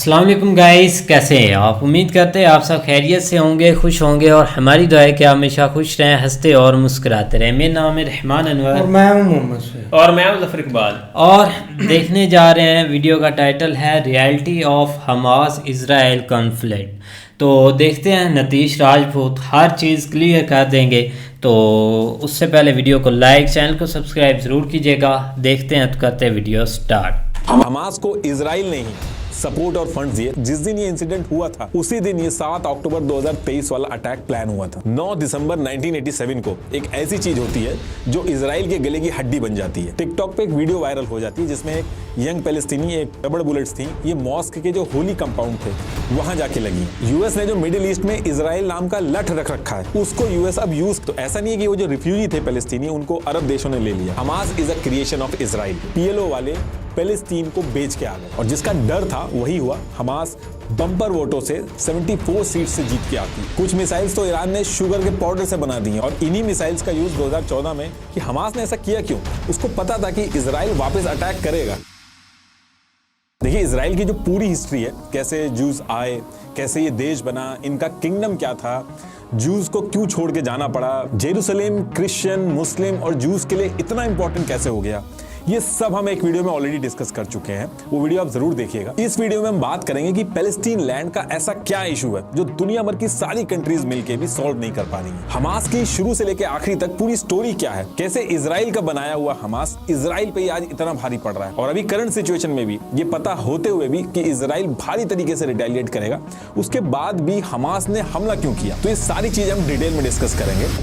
अस्सलाम वालेकुम गाइस, कैसे हैं आप। उम्मीद करते हैं आप सब खैरियत से होंगे, खुश होंगे और हमारी दुआ है कि आप हमेशा खुश रहें, हंसते और मुस्कुराते रहें। मेरा नाम है रहमान अनवर और मैं हूं मोहम्मद सैयद और मैं हूं ज़फ़र इकबाल। और देखने जा रहे हैं, वीडियो का टाइटल है reality of Hamas Israel conflict. तो देखते हैं, नतीश राजपूत हर चीज़ क्लियर कर देंगे। तो उससे पहले वीडियो को लाइक, चैनल को सब्सक्राइब ज़रूर कीजिएगा। देखते हैं, तो करते हैं वीडियो स्टार्ट। हमास को इजराइल ने ही सपोर्ट और फंड्स दिए। जिस दिन ये इंसिडेंट हुआ था उसी दिन ये 7 अक्टूबर 2023 वाला अटैक प्लान हुआ था। 9 दिसंबर 1987 को एक ऐसी चीज होती है जो इजराइल के गले की हड्डी बन जाती है। टिकटॉक पे एक वीडियो वायरल हो जाती है जिसमें एक यंग पैलेस्टीनी, एक रबड़ बुलेट्स थी, ये मॉस्क के जो होली कंपाउंड थे वहां जाके लगी। यूएस ने जो मिडिल ईस्ट में इजराइल नाम का लठ रख रखा है उसको यूएस अब यूज, तो ऐसा नहीं है कि वो जो रिफ्यूजी थे पैलेस्टीनी उनको अरब देशों ने ले लिया। Hamas is a creation of Israel. PLO वाले पैलेस्टीन को बेच के आ गए और जिसका डर था वही हुआ। हमास बम्पर वोटों से 74 सीट से जीत के आती। कुछ मिसाइल्स तो ईरान ने शुगर के पाउडर से बना दी हैं और इन्हीं मिसाइल्स का यूज 2014 में कि हमास ने ऐसा किया क्यों, उसको पता था कि इजराइल वापस अटैक करेगा। देखिए, इजराइल की जो पूरी हिस्ट्री है, कैसे जूस आए, कैसे ये देश बना, इनका किंगडम क्या था, जूस को क्यों छोड़ के जाना पड़ा, जेरूसलेम क्रिश्चियन, मुस्लिम और जूस के लिए इतना इंपॉर्टेंट कैसे हो गया, ये सब हम एक वीडियो में ऑलरेडी डिस्कस कर चुके हैं। वो वीडियो आप जरूर देखिएगा। इस वीडियो में हम बात करेंगे कि पैलेस्टीन लैंड का ऐसा क्या इशू है जो दुनिया भर की सारी कंट्रीज मिलकर भी सॉल्व नहीं कर पा रही हैं। हमास की शुरू से लेकर आखिरी तक पूरी स्टोरी क्या है, कैसे इजराइल का बनाया हुआ हमास इजराइल पे आज इतना भारी पड़ रहा है और अभी करंट सिचुएशन में भी ये पता होते हुए भी कि इजराइल भारी तरीके से रिटेलिएट करेगा, उसके बाद भी हमास ने हमला क्यों किया, तो ये सारी चीजें हम डिटेल में डिस्कस करेंगे।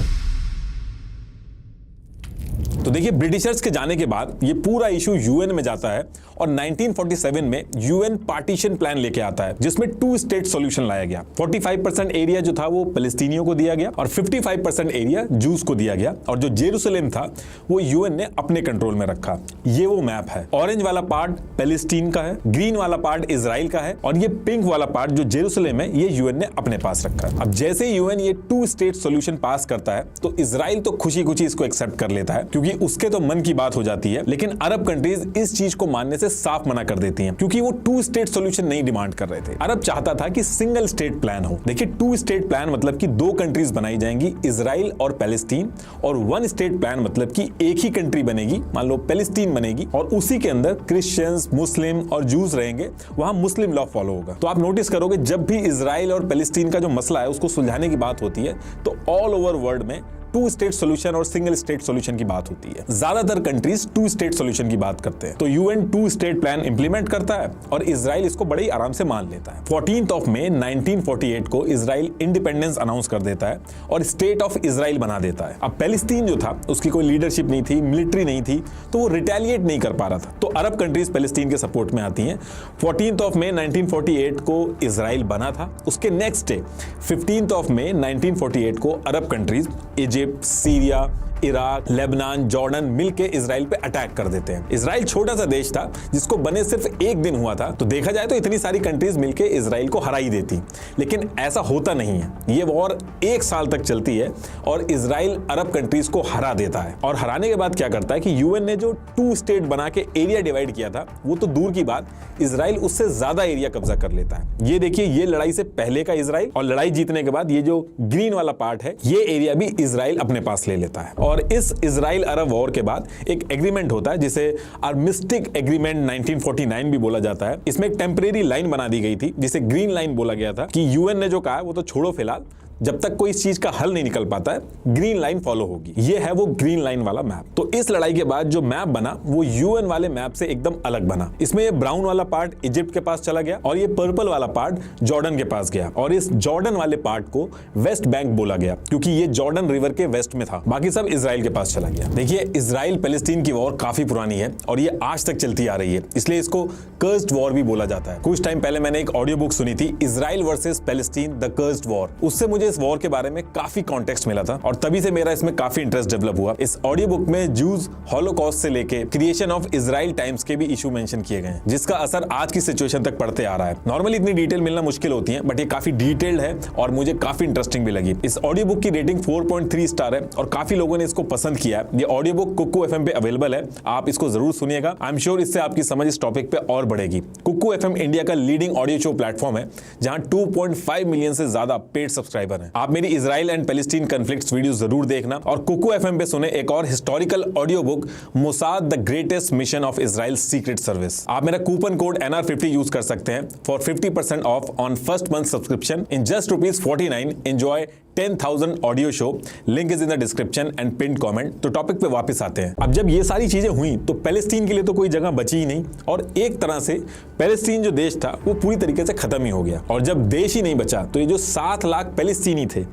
तो देखिए, ब्रिटिशर्स के जाने के बाद ये पूरा इशू यूएन में जाता है और 1947 में यूएन पार्टीशन प्लान लेके आता है जिसमें 2 स्टेट सॉल्यूशन लाया गया। 45% एरिया जो था वो पैलेस्टीनियों को दिया गया और 55% एरिया जूस को दिया गया और जो जेरूसलेम था वो यूएन ने अपने कंट्रोल में रखा। ये वो मैप है। ऑरेंज वाला पार्ट पैलेस्टीन का है, ग्रीन वाला पार्ट इजराइल का है और ये पिंक वाला पार्ट जो जेरूसलेम है ये यूएन ने अपने पास रखा है। अब जैसे यूएन ये 2 स्टेट सॉल्यूशन पास करता है तो इजराइल तो खुशी खुशी इसको एक्सेप्ट कर लेता है क्योंकि उसके तो मन की बात हो जाती है, लेकिन अरब कंट्रीज इस चीज को मानने से साफ मना कर देती हैं क्योंकि वो 2 स्टेट सॉल्यूशन नहीं डिमांड कर रहे थे। अरब चाहता था कि सिंगल स्टेट प्लान हो। देखिए, 2 स्टेट प्लान मतलब कि 2 कंट्रीज बनाई जाएंगी, इजराइल और पैलेस्टीन, और 1 स्टेट प्लान मतलब कि एक ही कंट्री बनेगी, मान लो पैलेस्टीन बनेगी और उसी के अंदर क्रिश्चियंस, मुस्लिम और जूस रहेंगे, वहां मुस्लिम लॉ फॉलो होगा। तो आप नोटिस करोगे जब भी इजराइल और पैलेस्टीन का जो मसला है उसको सुलझाने की बात होती है तो ऑल ओवर वर्ल्ड में 2 स्टेट सॉल्यूशन और सिंगल स्टेट सॉल्यूशन की बात होती है। ज्यादातर कंट्रीज 2 स्टेट सॉल्यूशन की बात करते हैं। तो यूएन 2 स्टेट प्लान इंप्लीमेंट करता है और इजराइल इसको बड़े ही आराम से मान लेता है। 14 मई 1948 को इजराइल इंडिपेंडेंस अनाउंस कर देता है और स्टेट ऑफ इजराइल बना देता है। अब पैलेस्टीन जो था उसकी कोई लीडरशिप नहीं थी, मिलिट्री नहीं थी, तो वो रिटेलिएट नहीं कर पा रहा था। तो अरब कंट्रीज पैलेस्टीन के सपोर्ट में आती हैं। 14 मई 1948 को इजराइल बना था। उसके नेक्स्ट डे 15 मई 1948 को अरब countries Egypt, Syria, Iraq, Lebanon, Jordan मिलके इजराइल पे अटैक कर देते हैं। इजराइल छोटा सा देश था जिसको बने सिर्फ 1 दिन हुआ था, तो देखा जाए तो इतनी सारी कंट्रीज मिलके इजराइल को हरा ही देती, लेकिन ऐसा होता नहीं है। ये वॉर 1 साल तक चलती है और इजराइल अरब कंट्रीज को हरा देता है और हराने के बाद क्या करता है कि यूएन ने जो 2 स्टेट बना के एरिया डिवाइड किया था वो तो दूर की बात, इजराइल उससे ज्यादा एरिया कब्जा कर लेता है। ये देखिए, ये लड़ाई से पहले का इजराइल और लड़ाई जीतने के बाद ये जो ग्रीन वाला पार्ट है ये एरिया भी इजराइल अपने पास ले लेता है। और इस इजराइल अरब वॉर के बाद एक एग्रीमेंट होता है जिसे आर्मिस्टिक एग्रीमेंट 1949 भी बोला जाता है। इसमें एक टेम्परेरी लाइन बना दी गई थी जिसे ग्रीन लाइन बोला गया था कि यूएन ने जो कहा है वो तो छोड़ो, फिलहाल जब तक कोई इस चीज का हल नहीं निकल पाता है ग्रीन लाइन फॉलो होगी। ये है वो ग्रीन लाइन वाला मैप। तो इस लड़ाई के बाद जो मैप बना वो यूएन वाले मैप से एकदम अलग बना। इसमें ये ब्राउन वाला पार्ट इजिप्ट के पास चला गया और ये पर्पल वाला पार्ट जॉर्डन के पास गया और इस जॉर्डन वाले पार्ट को वेस्ट बैंक बोला गया क्योंकि ये जॉर्डन रिवर के वेस्ट में था। बाकी सब इजराइल के पास चला गया। देखिए, इजराइल पैलेस्टीन की वॉर काफी पुरानी है और ये आज तक चलती आ रही है, इसलिए इसको कर्स्ड वॉर भी बोला जाता है। कुछ टाइम पहले मैंने एक ऑडियो बुक सुनी थी, Israel versus Palestine the cursed war. उससे मुझे मुझे इस वॉर के बारे में काफी कॉन्टेक्स्ट मिला था और तभी से मेरा इसमें काफी इंटरेस्ट डेवलप हुआ। इस ऑडियो बुक में जूज, हॉलोकॉस्ट से लेके क्रिएशन ऑफ इजराइल टाइम्स के भी इशू मेंशन किए गए हैं, जिसका असर आज की सिचुएशन तक पड़ते आ रहा है। नॉर्मली इतनी डिटेल मिलना मुश्किल होती है, बट ये काफी डिटेल्ड है और मुझे काफी इंटरेस्टिंग भी लगी। इस ऑडियो बुक की रेटिंग 4.3 स्टार है और काफी लोगों ने इसको पसंद किया है। ये ऑडियो बुक कुकू एफएम पे अवेलेबल है, आप इसको जरूर सुनिएगा। आई एम श्योर इससे आपकी समझ इस टॉपिक पे और बढ़ेगी। कुकू एफएम इंडिया का लीडिंग ऑडियो शो प्लेटफॉर्म है, जहां 2.5 मिलियन से ज्यादा पेड सब्सक्राइबर हैं। आप मेरी Israel and Palestine conflicts video जरूर देखना और कुकू एफएम पे सुने एक और historical audio book Mossad the greatest mission of Israel secret service. आप मेरा कूपन कोड NR50 यूज कर सकते हैं for 50% of on first month subscription in just ₹49। Enjoy 10,000 audio show. Link is in the description and pin comment. तो topic पे वापस आते हैं। अब जब ये सारी चीजें हुई तो पैलेस्टीन के लिए तो कोई जगह बची ही नहीं और एक तरह से पैलेस्टीन जो देश था वो पूरी तरीके से खत्म ही हो गया। और जब देश ही नहीं बचा तो ये जो 7 लाख पैलेस्टीनी थे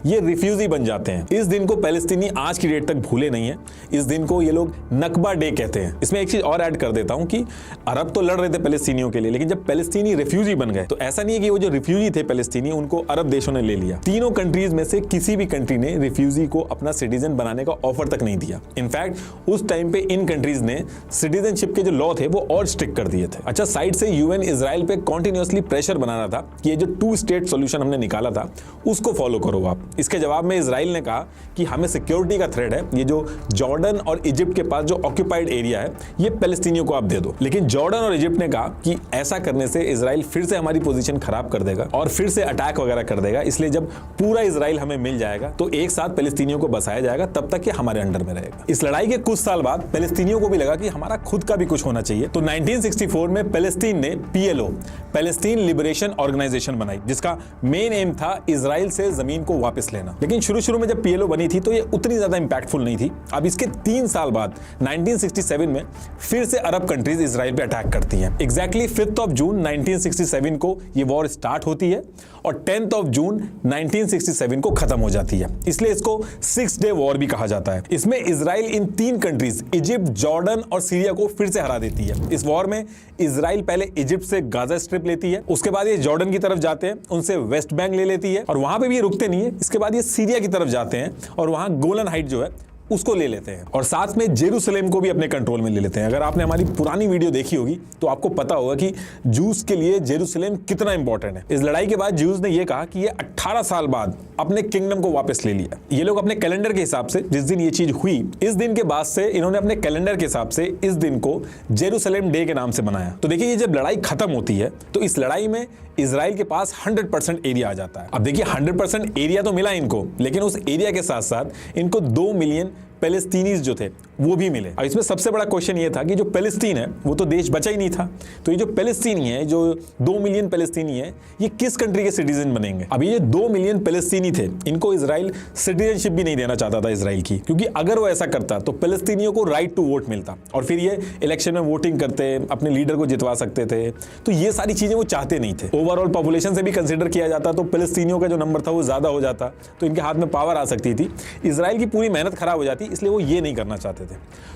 ये रिफ्यूजी बन जाते हैं। इस दिन को पैलेस्टीनी आज की डेट तक भूले नहीं है। इस दिन को ये लोग नकबा डे कहते हैं। इसमें एक चीज और ऐड कर देता हूं कि अरब तो लड़ रहे थे पैलेस्टीनियों के लिए, लेकिन जब पैलेस्टीनी रिफ्यूजी बन गए तो ऐसा नहीं है कि वो जो रिफ्यूजी थे पैलेस्टीनी उनको अरब देशों ने ले लिया। तीनों कंट्रीज में से किसी भी कंट्री ने रिफ्यूजी को अपना सिटीजन बनाने का ऑफर तक नहीं दिया। इनफैक्ट उस टाइम पे इन कंट्रीज ने सिटीजनशिप के जो लॉ थे वो और स्ट्रिक्ट कर दिए थे। अच्छा, साइड से यूएन इजराइल पे कॉन्टिन्यूअसली प्रेशर बना रहा था कि ये जो 2 स्टेट सॉल्यूशन हमने निकाला था उसको फॉलो करो आप। इसके जवाब में इजराइल ने कहा कि हमें सिक्योरिटी का थ्रेट है, ये जो जॉर्डन और इजिप्ट के पास जो ऑक्यूपाइड एरिया है ये पैलेस्टीनियों को आप दे दो। लेकिन जॉर्डन और इजिप्ट ने कहा कि ऐसा करने से इजराइल फिर से हमारी पोजीशन खराब कर देगा और फिर से अटैक वगैरह कर देगा, इसलिए जब पूरा इजराइल हमें मिल जाएगा तो एक साथ पैलेस्टीनियों को बसाया जाएगा, तब तक ये हमारे अंडर में रहेगा। इस लड़ाई के कुछ साल बाद पैलेस्टीनियों को भी लगा कि हमारा खुद का भी कुछ होना चाहिए, तो 1964 में पैलेस्टीन ने PLO, पैलेस्टीन लिबरेशन ऑर्गेनाइजेशन बनाई, जिसका मेन एम था इजराइल से जमीन को वापस लेना। लेकिन शुरू में जब PLO बनी थी तो ये उतनी ज्यादा इंपैक्टफुल नहीं थी। अब इसके 3 साल बाद 1967 में फिर से अरब कंट्रीज इजराइल पे अटैक करती हैं। एग्जैक्टली 5 जून 1967 को ये वॉर स्टार्ट होती है और 10 जून 1967 को खत्म हो जाती है, इसलिए इसको 6 डे वॉर भी कहा जाता है। इसमें इजराइल इन 3 कंट्रीज इजिप्ट, जॉर्डन और सीरिया को फिर से हरा देती है। इस वॉर में इजराइल पहले इजिप्ट से गाजा स्ट्रिप लेती है, उसके बाद ये जॉर्डन की तरफ जाते हैं, उनसे वेस्ट बैंक ले लेती है और वहां पे भी ये रुकते नहीं है। इसके बाद ये सीरिया की तरफ जाते हैं और वहां गोलन हाइट जो है उसको ले लेते हैं और साथ में जेरूसलेम को भी अपने कंट्रोल में ले लेते हैं। अगर आपने हमारी पुरानी वीडियो देखी होगी तो आपको पता होगा कि जूस के लिए जेरूसलेम कितना इंपॉर्टेंट है। इस लड़ाई के बाद जूस ने यह कहा कि ये 18 साल बाद अपने किंगडम को वापस ले लिया। ये लोग अपने कैलेंडर के हिसाब से जिस दिन ये चीज हुई, इस दिन के बाद से इन्होंने अपने कैलेंडर के हिसाब से इस दिन को जेरूसलेम डे के नाम से बनाया। तो देखिए, ये जब लड़ाई खत्म होती है तो इस लड़ाई में इजराइल के पास 100% एरिया आ जाता है। अब देखिए, 100% एरिया तो मिला इनको, लेकिन उस एरिया के साथ साथ इनको 2 मिलियन पैलेस्टीनीज जो थे वो भी मिले। और इसमें सबसे बड़ा क्वेश्चन ये था कि जो पैलेस्टीन है वो तो देश बचा ही नहीं था, तो ये जो पैलेस्टीनी है, जो 2 मिलियन पैलेस्टीनी है, ये किस कंट्री के सिटीजन बनेंगे। अब ये 2 मिलियन पैलेस्टीनी थे, इनको इजराइल सिटीजनशिप भी नहीं देना चाहता था इजराइल की, क्योंकि अगर वो ऐसा करता तो पैलेस्टीनियों को राइट टू वोट मिलता और फिर ये इलेक्शन में वोटिंग करते, अपने लीडर को जितवा सकते थे। तो ये सारी चीजें वो चाहते नहीं थे। ओवरऑल पॉपुलेशन से भी कंसिडर किया जाता तो पैलेस्टीनियों का जो नंबर था वो ज्यादा हो जाता, तो इनके हाथ में पावर आ सकती थी। इजराइल की पूरी मेहनत खराब हो जाती, इसलिए वो ये नहीं करना चाहते थे।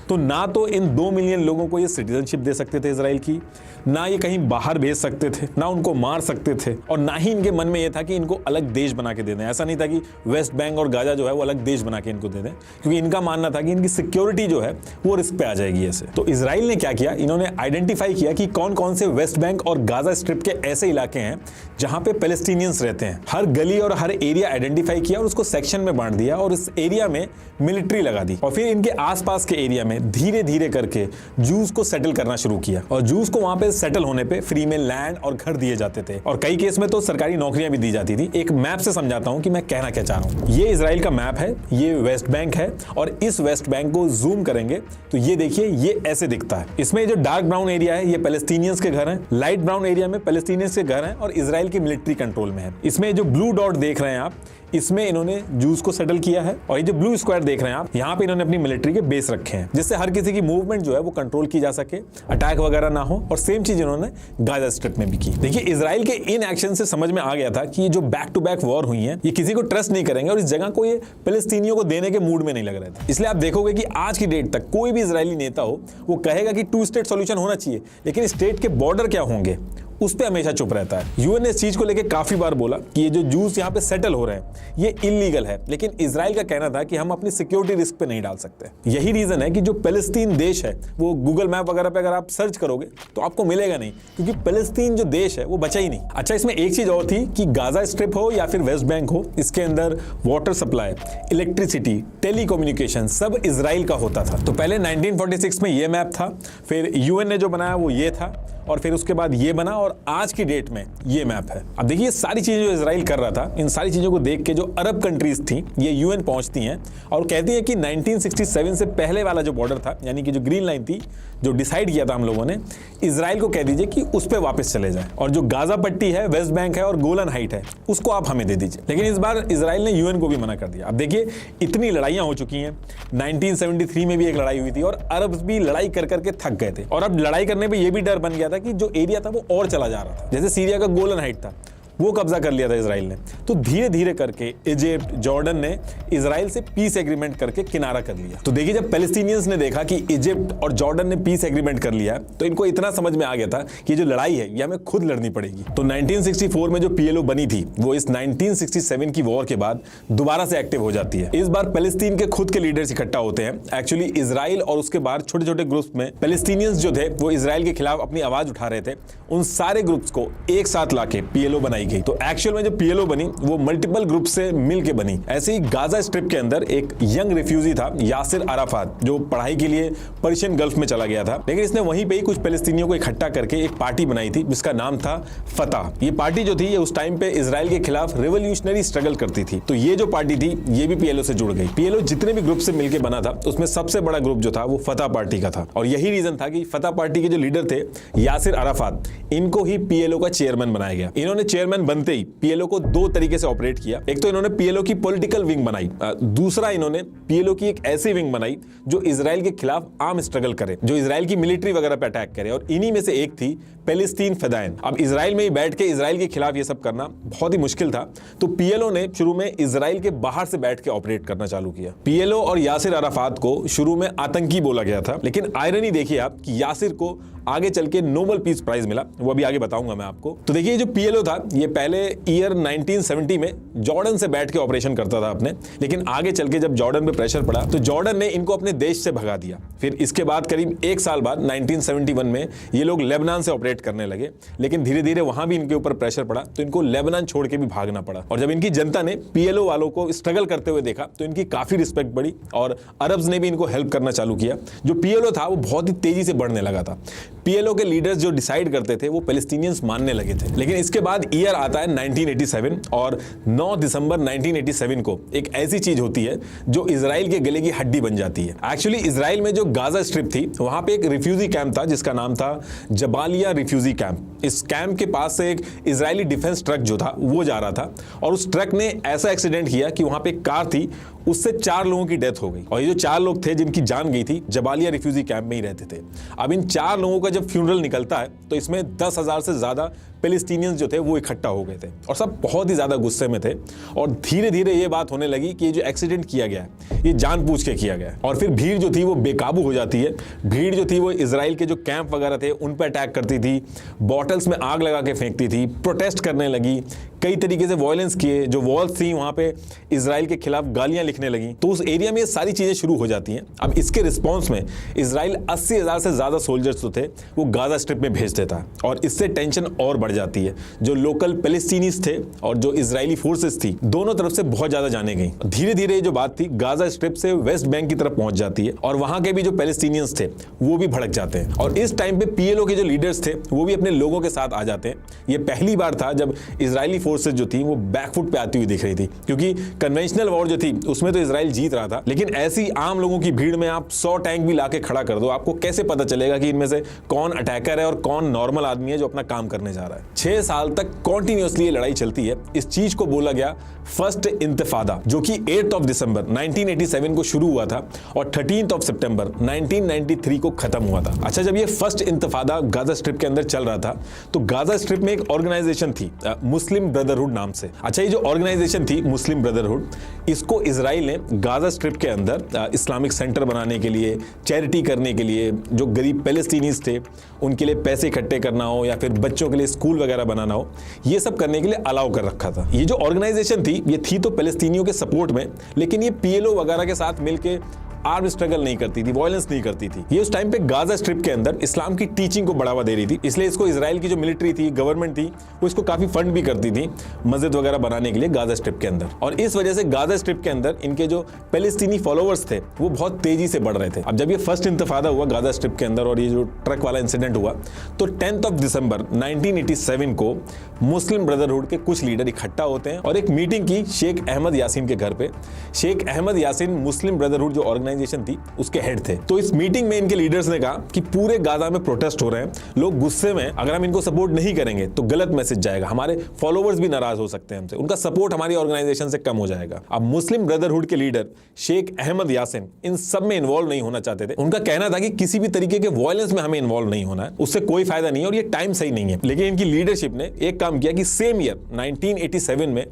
तो ना तो इन 2 मिलियन लोगों को ये सिटीजनशिप दे सकते थे इजराइल की, ना ये कहीं बाहर भेज सकते थे, ना उनको मार सकते थे, और ना ही इनके मन में ये था कि इनको अलग देश बना के दे दें। ऐसा नहीं था कि वेस्ट बैंक और गाजा जो है वो अलग देश बना के इनको दे दें, क्योंकि इनका मानना था कि इनकी सिक्योरिटी जो है वो रिस्क पे आ जाएगी ऐसे। तो इजराइल ने क्या किया, इन्होंने आइडेंटिफाई किया कि कौन कौन से वेस्ट बैंक और गाजा स्ट्रिप के ऐसे इलाके हैं जहां पे पैलेस्टीनियंस रहते हैं। हर गली और हर एरिया आइडेंटिफाई किया और उसको सेक्शन में बांट दिया और इस एरिया में मिलिट्री लगा दी और फिर इनके आसपास के एरिया में धीरे धीरे करके जूस को सेटल करना शुरू किया। और जूस को वहां पे सेटल होने पे फ्री में लैंड और घर दिए जाते थे और कई केस में तो सरकारी नौकरियां भी दी जाती थी। एक मैप से समझाता हूं कि मैं कहना क्या चाह रहा हूं। ये इजराइल का मैप है, ये वेस्ट बैंक है और इस वेस्ट बैंक को जूम करेंगे तो ये देखिए ये ऐसे दिखता है। इसमें जो डार्क ब्राउन एरिया है ये पैलेस्टीनियंस के घर हैं, लाइट ब्राउन एरिया में पैलेस्टीनियंस के घर हैं और इजराइल की मिलिट्री कंट्रोल में है। इसमें जो ब्लू डॉट देख रहे हैं आप, इसमें इन्होंने जूस को सेटल किया है और ये जो ब्लू स्क्वायर देख रहे हैं आप, यहाँ पे इन्होंने अपनी मिलिट्री के बेस रखे हैं जिससे हर किसी की मूवमेंट जो है वो कंट्रोल की जा सके, अटैक वगैरह ना हो। और सेम चीज इन्होंने गाजा स्ट्रिप में भी की। देखिए, इजराइल के इन एक्शन से समझ में आ गया था कि ये जो बैक टू बैक वॉर हुई है ये किसी को ट्रस्ट नहीं करेंगे और इस जगह को ये पैलेस्टीनियों को देने के मूड में नहीं लग रहे थे। इसलिए आप देखोगे कि आज की डेट तक कोई भी इजरायली नेता हो वो कहेगा कि 2 स्टेट सॉल्यूशन होना चाहिए, लेकिन स्टेट के बॉर्डर क्या होंगे उस पर हमेशा चुप रहता है। यूएन ने इस चीज को लेकर काफी बार बोला कि ये जो जूस यहाँ पे सेटल हो रहे हैं ये इलीगल है, लेकिन इजराइल का कहना था कि हम अपनी सिक्योरिटी रिस्क पे नहीं डाल सकते। यही रीजन है कि जो पैलेस्टीन देश है वो गूगल मैप वगैरह पे अगर आप सर्च करोगे तो आपको मिलेगा नहीं, क्योंकि पैलेस्टीन जो देश है वो बचा ही नहीं। अच्छा, इसमें एक चीज और थी कि गाजा स्ट्रिप हो या फिर वेस्ट बैंक हो, इसके अंदर वाटर सप्लाई, इलेक्ट्रिसिटी, टेलीकम्युनिकेशन सब इजराइल का होता था। तो पहले 1946 में ये मैप था, फिर यूएन ने जो बनाया वो ये था, और फिर उसके बाद ये बना, और आज की डेट में ये मैप है। अब देखिए सारी चीजें जो इजराइल कर रहा था, इन सारी चीजों को देख के जो अरब कंट्रीज थी ये यूएन पहुंचती हैं और कहती हैं कि 1967 से पहले वाला जो बॉर्डर था, यानी कि जो ग्रीन लाइन थी जो डिसाइड किया था हम लोगों ने, इजराइल को कह दीजिए कि उस पर वापस चले जाए, और जो गाजा पट्टी है, वेस्ट बैंक है और गोलन हाइट है, उसको आप हमें दे दीजिए। लेकिन इस बार इजराइल ने यूएन को भी मना कर दिया। अब देखिए इतनी लड़ाइयां हो चुकी हैं, 1973 में भी एक लड़ाई हुई थी और अरब भी लड़ाई कर करके थक गए थे, और अब लड़ाई करने पे ये भी डर बन गया था कि जो एरिया था वो और चला जा रहा था। जैसे सीरिया का गोलन हाइट था वो कब्जा कर लिया था इजराइल ने, तो धीरे धीरे करके इजिप्ट, जॉर्डन ने इजराइल से पीस एग्रीमेंट करके किनारा कर लिया। तो देखिए जब पैलेस्टीनियंस ने देखा कि इजिप्ट और जॉर्डन ने पीस एग्रीमेंट कर लिया तो इनको इतना समझ में आ गया था कि जो लड़ाई है ये हमें खुद लड़नी पड़ेगी। तो 1964 में जो पीएलओ बनी थी वो इस 1967 की वॉर के बाद दोबारा से एक्टिव हो जाती है। इस बार पैलेस्टीन के खुद के लीडर्स इकट्ठा होते हैं। एक्चुअली इजराइल और उसके बाहर छोटे छोटे ग्रुप्स में पैलेस्टीनियंस जो थे वो इजराइल के खिलाफ अपनी आवाज उठा रहे थे, उन सारे ग्रुप्स को एक साथ लाके पीएलओ बनाई गई। तो एक्चुअल में जो पीएलओ बनी वो मल्टीपल ग्रुप से मिलके बनी। ऐसे ही गाजा स्ट्रिप के अंदर एक यंग रिफ्यूजी था यासिर अराफात, जो पढ़ाई के लिए पर्शियन गल्फ में चला गया था, लेकिन इसने वहीं पे ही कुछ पैलेस्टीनियों को इकट्ठा करके एक पार्टी बनाई थी जिसका नाम था फतह। ये पार्टी जो थी ये उस टाइम पे इजराइल के खिलाफ रिवोल्यूशनरी स्ट्रगल करती थी। तो ये जो पार्टी थी ये भी पीएलओ से जुड़ गई। पीएलओ जितने भी ग्रुप से मिलकर बना था उसमें सबसे बड़ा ग्रुप जो था वो फतह पार्टी का था, और यही रीजन था कि फतह पार्टी के जो लीडर थे यासिर अराफात, इनको ही पीएलओ का चेयरमैन बनाया गया। इन्होंने चेयरमैन बनते ही पीएलओ को दो तरीके से ऑपरेट किया। एक तो इन्होंने पीएलओ की पॉलिटिकल विंग बनाई, दूसरा इन्होंने पीएलओ की एक ऐसी विंग बनाई जो इजराइल के खिलाफ आर्म स्ट्रगल करे, जो इजराइल की मिलिट्री वगैरह पे अटैक करे, और इन्हीं में से एक थी पैलेस्टीन फदायन। अब इजराइल में ही बैठ के इजराइल के खिलाफ ये सब करना बहुत ही मुश्किल था, तो पीएलओ ने शुरू में इजराइल के बाहर से बैठ के ऑपरेट करना चालू किया। पीएलओ और यासिर अराफात को शुरू में आतंकी बोला गया था, लेकिन आयरनी देखिए आप कि यासिर को आगे चल के नोबेल पीस प्राइज मिला, वो अभी आगे बताऊंगा मैं आपको। तो देखिए जो पीएलओ था ये पहले ईयर 1970 में जॉर्डन से बैठ के ऑपरेशन करता था अपने, लेकिन आगे चल के जब जॉर्डन पे प्रेशर पड़ा तो जॉर्डन ने इनको अपने देश से भगा दिया। फिर इसके बाद करीब एक साल बाद 1971 में ये लोग लेबनान से ऑपरेट करने लगे, लेकिन धीरे धीरे वहां भी इनके ऊपर प्रेशर पड़ा तो इनको लेबनान छोड़ के भी भागना पड़ा। और जब इनकी जनता ने पीएलओ वालों को स्ट्रगल करते हुए देखा तो इनकी काफी रिस्पेक्ट बढ़ी और अरब्स ने भी इनको हेल्प करना चालू किया। जो पीएलओ था वो बहुत ही तेजी से बढ़ने लगा था। पीएलओ के लीडर्स जो डिसाइड करते थे वो पैलेस्टीनियंस मानने लगे थे। लेकिन इसके बाद ईयर आता है 1987 और 9 दिसंबर 1987 को एक ऐसी चीज होती है जो इजराइल के गले की हड्डी बन जाती है। एक्चुअली इजराइल में जो गाजा स्ट्रिप थी वहां पे एक रिफ्यूजी कैंप था जिसका नाम था जबालिया रिफ्यूजी कैंप। इस कैंप के पास से एक इजरायली डिफेंस ट्रक जो था वो जा रहा था और उस ट्रक ने ऐसा एक्सीडेंट किया कि वहां पे एक कार थी, उससे 4 लोगों की डेथ हो गई। और ये जो 4 लोग थे जिनकी जान गई थी जबालिया रिफ्यूजी कैंप में ही रहते थे। अब इन 4 लोगों का जब फ्यूनरल निकलता है तो इसमें 10,000 से ज्यादा पैलेस्टीनियंस जो थे वो इकट्ठा हो गए थे और सब बहुत ही ज्यादा गुस्से में थे। और धीरे धीरे ये बात होने लगी कि ये जो एक्सीडेंट किया गया है ये जानबूझ के किया गया है। और फिर भीड़ जो थी वो बेकाबू हो जाती है। भीड़ जो थी वो इजराइल के जो कैंप वगैरह थे उन पर अटैक करती थी, बॉटल्स में आग लगा के फेंकती थी, प्रोटेस्ट करने लगी, कई तरीके से वायलेंस किए, जो वॉल्स थी वहां पे इजराइल के खिलाफ गालियां लिखने लगी। तो उस एरिया में ये सारी चीजें शुरू हो जाती हैं। अब इसके रिस्पॉन्स में इजराइल 80,000 से ज्यादा सोल्जर्स जो थे वो गाजा स्ट्रिप में भेज देता है और इससे टेंशन और बढ़ जाती है। जो लोकल पैलेस्टीनीज थे और जो इजरायली फोर्सेस थी दोनों तरफ से बहुत ज्यादा जाने गई। धीरे धीरे जो बात थी गाजा स्ट्रिप से वेस्ट बैंक की तरफ पहुंच जाती है और वहां के भी जो पैलेस्टीनियंस थे वो भी भड़क जाते हैं। और इस टाइम पे पीएलओ के जो लीडर्स थे वो भी अपने लोगों के साथ आ जाते हैं। ये पहली बार था जब इजरायली फोर्सेस जो थी वो बैकफुट पे आती हुई दिख रही थी, क्योंकि कन्वेंशनल वॉर जो थी उसमें तो इजराइल जीत रहा था, लेकिन ऐसी आम लोगों की भीड़ में आप 100 टैंक भी लाके खड़ा कर दो, आपको कैसे पता चलेगा कि इनमें से कौन अटैकर है और कौन नॉर्मल आदमी है जो अपना काम करने जा रहा है। 6 साल तक कॉन्टिन्यूअसली ये लड़ाई चलती है। इस चीज को बोला गया फर्स्ट इंतफादा, जो कि 8 दिसंबर 1987 को शुरू हुआ था और 13 सितंबर 1993 को खत्म हुआ था। अच्छा, जब ये फर्स्ट इंतफादा गाजा स्ट्रिप के अंदर चल रहा था तो गाजा स्ट्रिप में एक ऑर्गेनाइजेशन थी मुस्लिम ब्रदरहुड नाम से। अच्छा, ये जो ऑर्गेनाइजेशन थी मुस्लिम ब्रदरहुड, इसको इजराइल ने गाजा स्ट्रिप के अंदर इस्लामिक सेंटर बनाने के लिए, चैरिटी करने के लिए, जो गरीब पैलेस्टीनीज थे उनके लिए पैसे इकट्ठे करना हो या फिर बच्चों के लिए स्कूल स्कूल वगैरह बनाना हो, ये सब करने के लिए अलाउ कर रखा था। ये जो ऑर्गेनाइजेशन थी ये थी तो पैलेस्टीनियों के सपोर्ट में, लेकिन ये पीएलओ वगैरह के साथ मिलकर आर्म स्ट्रगल नहीं करती थी, वायलेंस नहीं करती थी। ये उस टाइम पे गाजा स्ट्रिप के अंदर इस्लाम की टीचिंग को बढ़ावा दे रही थी, इसलिए इसको इजराइल की जो मिलिट्री थी, गवर्नमेंट थी, वो इसको काफी फंड भी करती थी मस्जिद वगैरह बनाने के लिए गाजा स्ट्रिप के अंदर। और इस वजह से गाजा स्ट्रिप के अंदर इनके जो पैलेस्टीनी फॉलोअर्स थे वो बहुत तेजी से बढ़ रहे थे। अब जब ये फर्स्ट इंतफादा हुआ गाजा स्ट्रिप के अंदर और ये जो ट्रक वाला इंसिडेंट हुआ, तो 10 दिसंबर 1987 को मुस्लिम ब्रदरहुड के कुछ लीडर इकट्ठा होते हैं और एक मीटिंग की शेख अहमद यासीन के घर पे। शेख अहमद यासीन मुस्लिम ब्रदरहुड जो ऑर्गेनाइजेशन थी उसके हेड थे। तो इस मीटिंग में इनके लीडर्स ने कहा कि पूरे गाजा में प्रोटेस्ट हो रहे हैं, लोग गुस्से में, अगर हम इनको सपोर्ट नहीं करेंगे तो गलत मैसेज जाएगा, हमारे फॉलोवर्स भी नाराज हो सकते हैं हमसे, उनका सपोर्ट हमारी ऑर्गेनाइजेशन से कम हो जाएगा। अब मुस्लिम ब्रदरहुड के लीडर शेख अहमद यासीन इन सब में इन्वॉल्व नहीं होना चाहते थे। उनका कहना था कि किसी भी तरीके के वायलेंस में हमें इन्वॉल्व नहीं होना है, उससे कोई फायदा नहीं है और ये टाइम सही नहीं है। लेकिन इनकी लीडरशिप ने एक काम किया कि सेम ईयर 1987 में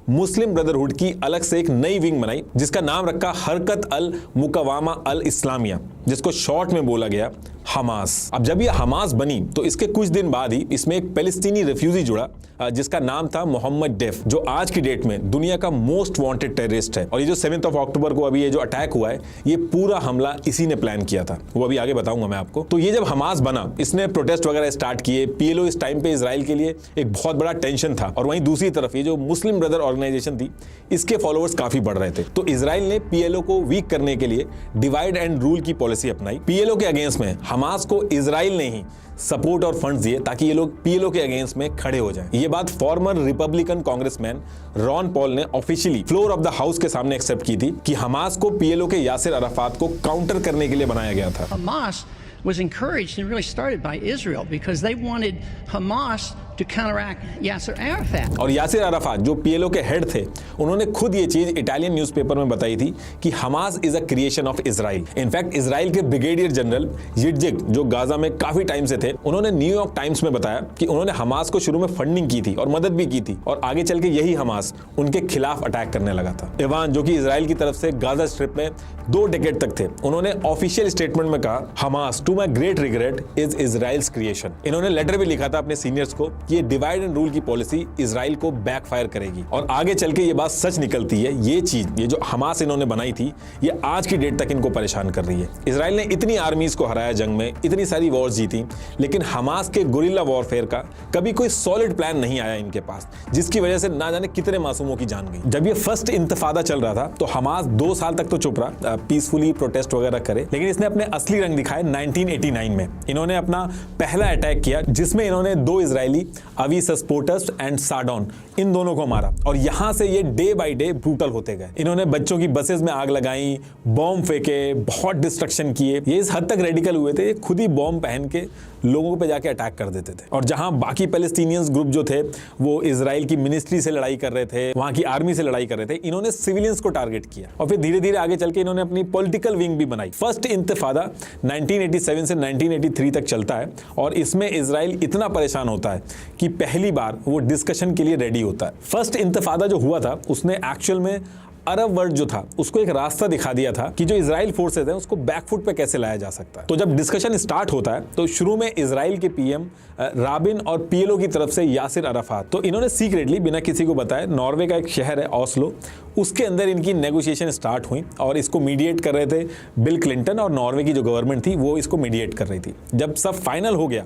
मुस्लिम ब्रदरहुड की अलग से एक नई विंग बनाई जिसका नाम रखा हरकत अल मुकवामा अल इस्लामिया, जिसको शॉर्ट में बोला गया हमास। अब जब ये हमास बनी तो इसके कुछ दिन बाद ही इसमें एक पैलेस्टीनी रेफ्यूजी जुड़ा जिसका नाम था मोहम्मद डेफ, जो आज की डेट में दुनिया का मोस्ट वांटेड टेररिस्ट है। और ये जो 7 अक्टूबर को अभी ये जो अटैक हुआ है, ये पूरा हमला इसी ने प्लान किया था, वो अभी आगे बताऊंगा मैं आपको। तो ये जब हमास बना, इसने प्रोटेस्ट वगैरह स्टार्ट किए। पीएलओ इस टाइम पे इजराइल के लिए एक बहुत बड़ा टेंशन था, और वहीं दूसरी तरफ ये जो मुस्लिम ब्रदर ऑर्गेनाइजेशन थी, इसके फॉलोअर्स काफी बढ़ रहे थे। तो इजराइल ने पीएलओ को वीक करने के लिए डिवाइड एंड रूल की पॉलिसी अपनाई। पीएलओ के अगेंस्ट में हमास को इजराइल ने ही सपोर्ट और फंड्स दिए ताकि ये लोग पीएलओ के अगेंस्ट में खड़े हो जाएं। ये बात former Republican congressman Ron Paul ने officially floor of the house के सामने एक्सेप्ट की थी कि हमास को पीएलओ के यासिर अराफात को काउंटर करने के लिए बनाया गया था। Hamas was encouraged and really started by Israel because they wanted Hamas to counteract Yasser Arafat. और यासिर अराफात जो पीएलओ के हेड थे, उन्होंने खुद ये चीज इटालियन न्यूज़पेपर में बताई थी कि Hamas is a creation of Israel. In fact Israel के ब्रिगेडियर जनरल यिटजिग जो गाजा में काफी टाइम से थे, उन्होंने न्यूयॉर्क टाइम्स में बताया कि उन्होंने हमास को शुरू में फंडिंग की थी और मदद भी की थी, और आगे चल के यही हमास उनके खिलाफ अटैक करने लगा था। इवान जो कि इजराइल की तरफ से गाजा स्ट्रिप में 2 डेकेड तक थे, उन्होंने ऑफिशियल स्टेटमेंट में कहा, Hamas to my great regret is Israel's creation. इन्होंने लेटर भी लिखा था अपने सीनियर्स को कि ये डिवाइड एंड रूल की पॉलिसी इजराइल को बैकफायर करेगी, और आगे चल के ये बात सच निकलती है। ये चीज, ये जो हमास इन्होंने बनाई थी, ये आज की डेट तक इनको परेशान कर रही है। इजराइल ने इतनी आर्मीज को हराया जंग में, इतनी सारी वॉर्स जीती, लेकिन हमास के गुरिल्ला वॉरफेयर का कभी कोई सॉलिड प्लान नहीं आया इनके पास, जिसकी वजह से ना जाने कितने मासूमों की जान गई। जब ये फर्स्ट इंतफादा चल रहा था तो हमास 2 साल तक तो चुप रहा, पीसफुली प्रोटेस्ट वगैरह करे, लेकिन इसने अपने असली रंग दिखाए 1989 में। इन्होंने अपना पहला अटैक किया जिसमें इन्होंने 2 इजरायली अवीसस पोर्टस एंड साडॉन, इन दोनों को मारा, और यहां से ये डे बाय डे ब्रूटल होते गए। इन्होंने बच्चों की बसेस में आग लगाई, बॉम्ब फेंके, बहुत डिस्ट्रक्शन किए। ये इस हद तक रेडिकल हुए थे, ये खुद ही बॉम्ब पहन के लोगों पे जाके अटैक कर देते थे। और जहां बाकी पैलेस्टीनियंस ग्रुप जो थे वो इजराइल की मिनिस्ट्री से लड़ाई कर रहे थे, वहां की आर्मी से लड़ाई कर रहे थे, इन्होंने सिविलियंस को टारगेट किया। और फिर धीरे धीरे आगे चल के इन्होंने अपनी पॉलिटिकल विंग भी बनाई। फर्स्ट इंतफादा 1987 से 1983 तक चलता है, और इसमें इजराइल इतना परेशान होता है कि पहली बार वो डिस्कशन के लिए रेडी होता है। फर्स्ट इंतफादा जो हुआ था उसने एक्चुअल में अरब वर्ल्ड जो था उसको एक रास्ता दिखा दिया था कि जो इजराइल फोर्सेज हैं उसको बैकफुट पे कैसे लाया जा सकता है। तो जब डिस्कशन स्टार्ट होता है तो शुरू में इजराइल के पीएम राबिन और पीएलओ की तरफ से यासिर अराफात, तो इन्होंने सीक्रेटली बिना किसी को बताए, नॉर्वे का एक शहर है ऑस्लो, उसके अंदर इनकी नेगोशिएशन स्टार्ट हुई, और इसको मीडिएट कर रहे थे बिल क्लिंटन, और नॉर्वे की जो गवर्नमेंट थी वो इसको मीडिएट कर रही थी। जब सब फाइनल हो गया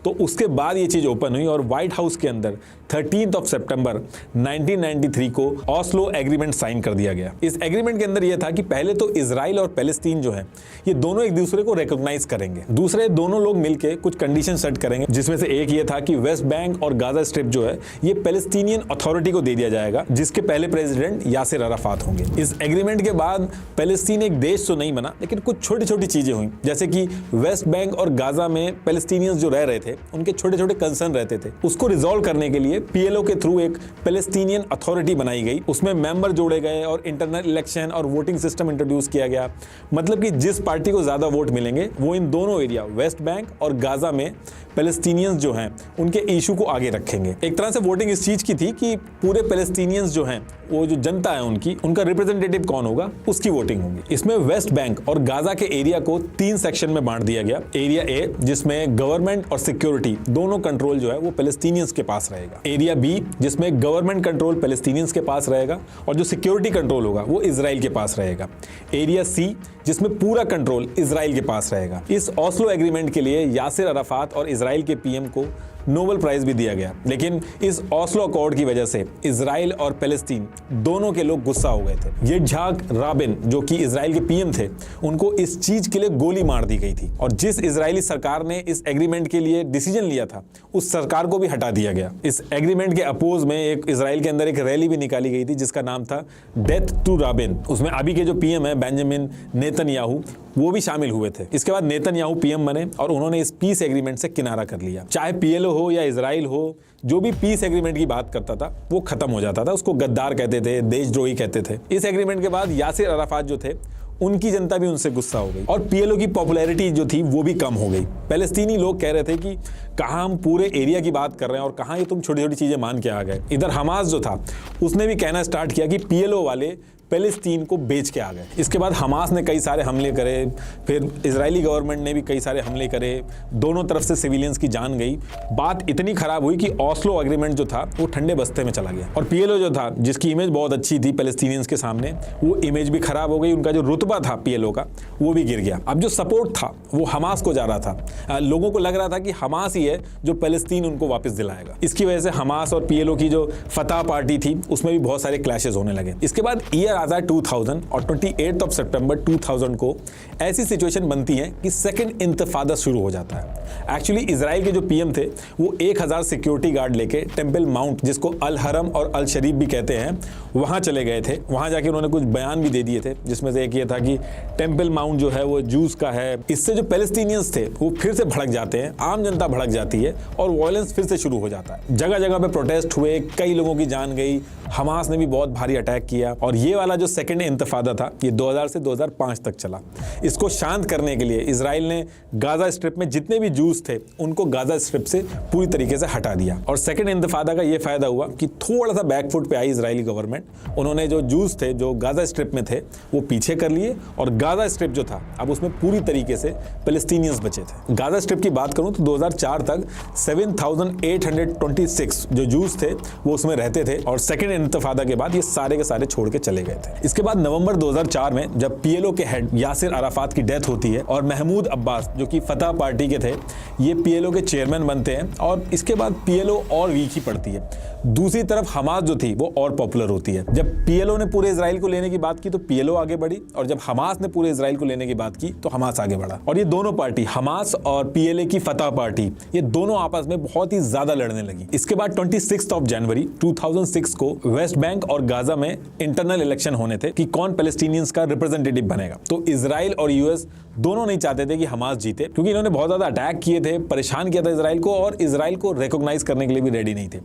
तो उसके बाद ये चीज ओपन हुई, और व्हाइट हाउस के अंदर 13 सितंबर 1993 को ऑस्लो एग्रीमेंट साइन कर दिया गया। इस एग्रीमेंट के अंदर यह था कि पहले तो इजराइल और पैलेस्टीन जो है ये दोनों एक दूसरे को रिकॉग्नाइज करेंगे, दूसरे दोनों लोग मिलकर कुछ कंडीशन सेट करेंगे, जिसमें से एक ये था कि वेस्ट बैंक और गाजा स्ट्रिप जो है ये पैलेस्टीनियन अथॉरिटी को दे दिया जाएगा, जिसके पहले प्रेसिडेंट यासिर अराफात होंगे। इस एग्रीमेंट के बाद पैलेस्टीन एक देश तो नहीं बना, लेकिन कुछ छोटी छोटी चीजें हुई, जैसे कि वेस्ट बैंक और गाजा में पैलेस्टीनियंस जो रह रहे थे उनके छोटे छोटे कंसर्न रहते थे, उसको रिजॉल्व करने के लिए पीएलओ के थ्रू एक पैलेस्टीनियन अथॉरिटी बनाई गई। उसमें मेंबर जोड़े गए और इंटरनल इलेक्शन और वोटिंग सिस्टम इंट्रोड्यूस किया गया। मतलब कि जिस पार्टी को ज्यादा वोट मिलेंगे वो इन दोनों एरिया वेस्ट बैंक और गाजा में पैलेस्टीनियंस जो हैं उनके इशू को आगे रखेंगे। एक तरह से वोटिंग इस चीज की थी कि पूरे पैलेस्टीनियंस जो हैं, वो जो जनता है उनकी, उनका रिप्रेजेंटेटिव कौन होगा उसकी वोटिंग होगी। इसमें वेस्ट बैंक और गाजा के एरिया को 3 सेक्शन में बांट दिया गया। एरिया ए जिसमें गवर्नमेंट और सिक्योरिटी दोनों कंट्रोल जो है वो पैलेस्टीनियंस के पास रहेगा। एरिया बी जिसमें गवर्नमेंट कंट्रोल पैलेस्टीनियंस के पास रहेगा और जो सिक्योरिटी कंट्रोल होगा वो इजराइल के पास रहेगा। एरिया सी जिसमें पूरा कंट्रोल इजराइल के पास रहेगा। इस ओस्लो एग्रीमेंट के लिए यासिर अराफात और इजराइल के पीएम को नोबेल प्राइज भी दिया गया, लेकिन इस ओस्लो अकॉर्ड की वजह से इजराइल और पैलेस्टीन दोनों के लोग गुस्सा हो गए थे। यित्ज़हाक राबिन जो कि इजराइल के पीएम थे, उनको इस चीज के लिए गोली मार दी गई थी और जिस इजरायली सरकार ने इस एग्रीमेंट के लिए डिसीजन लिया था उस सरकार को भी हटा दिया गया। इस एग्रीमेंट के अपोज में एक इजराइल के अंदर एक रैली भी निकाली गई थी जिसका नाम था डेथ टू राबिन। उसमें अभी के जो पीएम है बेंजामिन नेतन्याहू, वो भी शामिल हुए थे। इसके बाद नेतन्याहू पीएम बने और उन्होंने इस पीस एग्रीमेंट से किनारा कर लिया। चाहे पीएलओ हो या इजराइल हो, जो भी पीस एग्रीमेंट की बात करता था वो खत्म हो जाता था। उसको गद्दार कहते थे, देशद्रोही कहते थे। इस एग्रीमेंट के बाद यासिर अराफात जो थे उनकी जनता भी उनसे गुस्सा हो गई और पीएलओ की पॉपुलैरिटी जो थी वो भी कम हो गई। पैलेस्तीनी लोग कह रहे थे कि कहाँ हम पूरे एरिया की बात कर रहे हैं और कहाँ ये तुम छोटी छोटी चीजें मान के आ गए। इधर हमास जो था उसने भी कहना स्टार्ट किया कि पीएलओ वाले पैलेस्तीन को बेच के आ गए। इसके बाद हमास ने कई सारे हमले करे, फिर इजरायली गवर्नमेंट ने भी कई सारे हमले करे, दोनों तरफ से सिविलियंस की जान गई। बात इतनी खराब हुई कि ओस्लो एग्रीमेंट जो था वो ठंडे बस्ते में चला गया और पीएलओ जो था जिसकी इमेज बहुत अच्छी थी पैलेस्टीनियंस के सामने, वो इमेज भी खराब हो गई। उनका जो रुतबा था पीएलओ का वो भी गिर गया। अब जो सपोर्ट था वो हमास को जा रहा था। लोगों को लग रहा था कि हमास ही है जो पैलेस्तीन उनको वापस दिलाएगा। इसकी वजह से हमास और पीएलओ की जो फतह पार्टी थी उसमें भी बहुत सारे क्लैशेस होने लगे। इसके बाद ईयर आता है 2000 और 28 सितंबर 2000 को ऐसी सिचुएशन बनती है कि सेकंड इंतफादा शुरू हो जाता है। एक्चुअली इजराइल के जो पीएम थे वो 1000 सिक्योरिटी गार्ड लेके टेंपल माउंट, जिसको अल हरम और अल शरीफ भी कहते हैं, वहां चले गए थे। वहां जाके उन्होंने कुछ बयान भी दे दिए थे जिसमें से एक ये था कि टेंपल माउंट जो है वो जूस का है। इससे जो पैलेस्टीनियंस थे वो फिर से भड़क जाते हैं, आम जनता भड़क जाती है और वायलेंस फिर से शुरू हो जाता है। जगह जगह पे प्रोटेस्ट हुए, कई लोगों की जान गई, हमास ने भी बहुत भारी अटैक किया और ये वाला जो सेकंड इंतफादा था ये 2000 से 2005 तक चला। इसको शांत करने के लिए इजराइल ने गाजा स्ट्रिप में जितने भी जूस थे उनको गाजा स्ट्रिप से पूरी तरीके से हटा दिया और सेकंड इंतफादा का ये फायदा हुआ कि थोड़ा सा बैकफुट पे आई इजरायली गवर्नमेंट। उन्होंने जो जूस थे जो गाजा स्ट्रिप में थे वो पीछे कर लिए और गाजा स्ट्रिप जो था अब उसमें पूरी तरीके से पैलेस्टीनियंस बचे थे। गाजा स्ट्रिप की बात करूं तो 2004 तक 7826 जो जूस थे वो उसमें रहते थे और सेकंड इंतफादा के बाद ये सारे के सारे छोड़ के चले गए थे। इसके बाद नवंबर 2004 में जब पीएलओ के हेड यासिर अराफात की डेथ होती है और महमूद अब्बास जो कि फतह पार्टी के थे ये पीएलओ के चेयरमैन बनते हैं और इसके बाद पीएलओ और वीक ही पड़ती है। दूसरी तरफ हमास जो थी वो और पॉपुलर होती है। जब पीएलओ ने पूरे इजराइल को लेने की बात की तो पीएलओ आगे बढ़ी और जब हमास ने पूरे इजराइल को लेने की बात की तो हमास आगे बढ़ा और ये दोनों पार्टी हमास और पीएलए की फतह पार्टी ये दोनों आपस में बहुत ही ज्यादा लड़ने लगी। इसके बाद 26 जनवरी 2006 को वेस्ट बैंक और गाजा में इंटरनल इलेक्शन होने थे कि कौन पैलेस्टीनियंस का रिप्रेजेंटेटिव बनेगा। तो इजराइल और यूएस दोनों नहीं चाहते थे कि हमास जीते क्योंकि इन्होंने बहुत ज्यादा अटैक किए थे, परेशान किया था इजराइल को और इजराइल को रिकॉग्नाइज करने के लिए भी रेडी नहीं थे।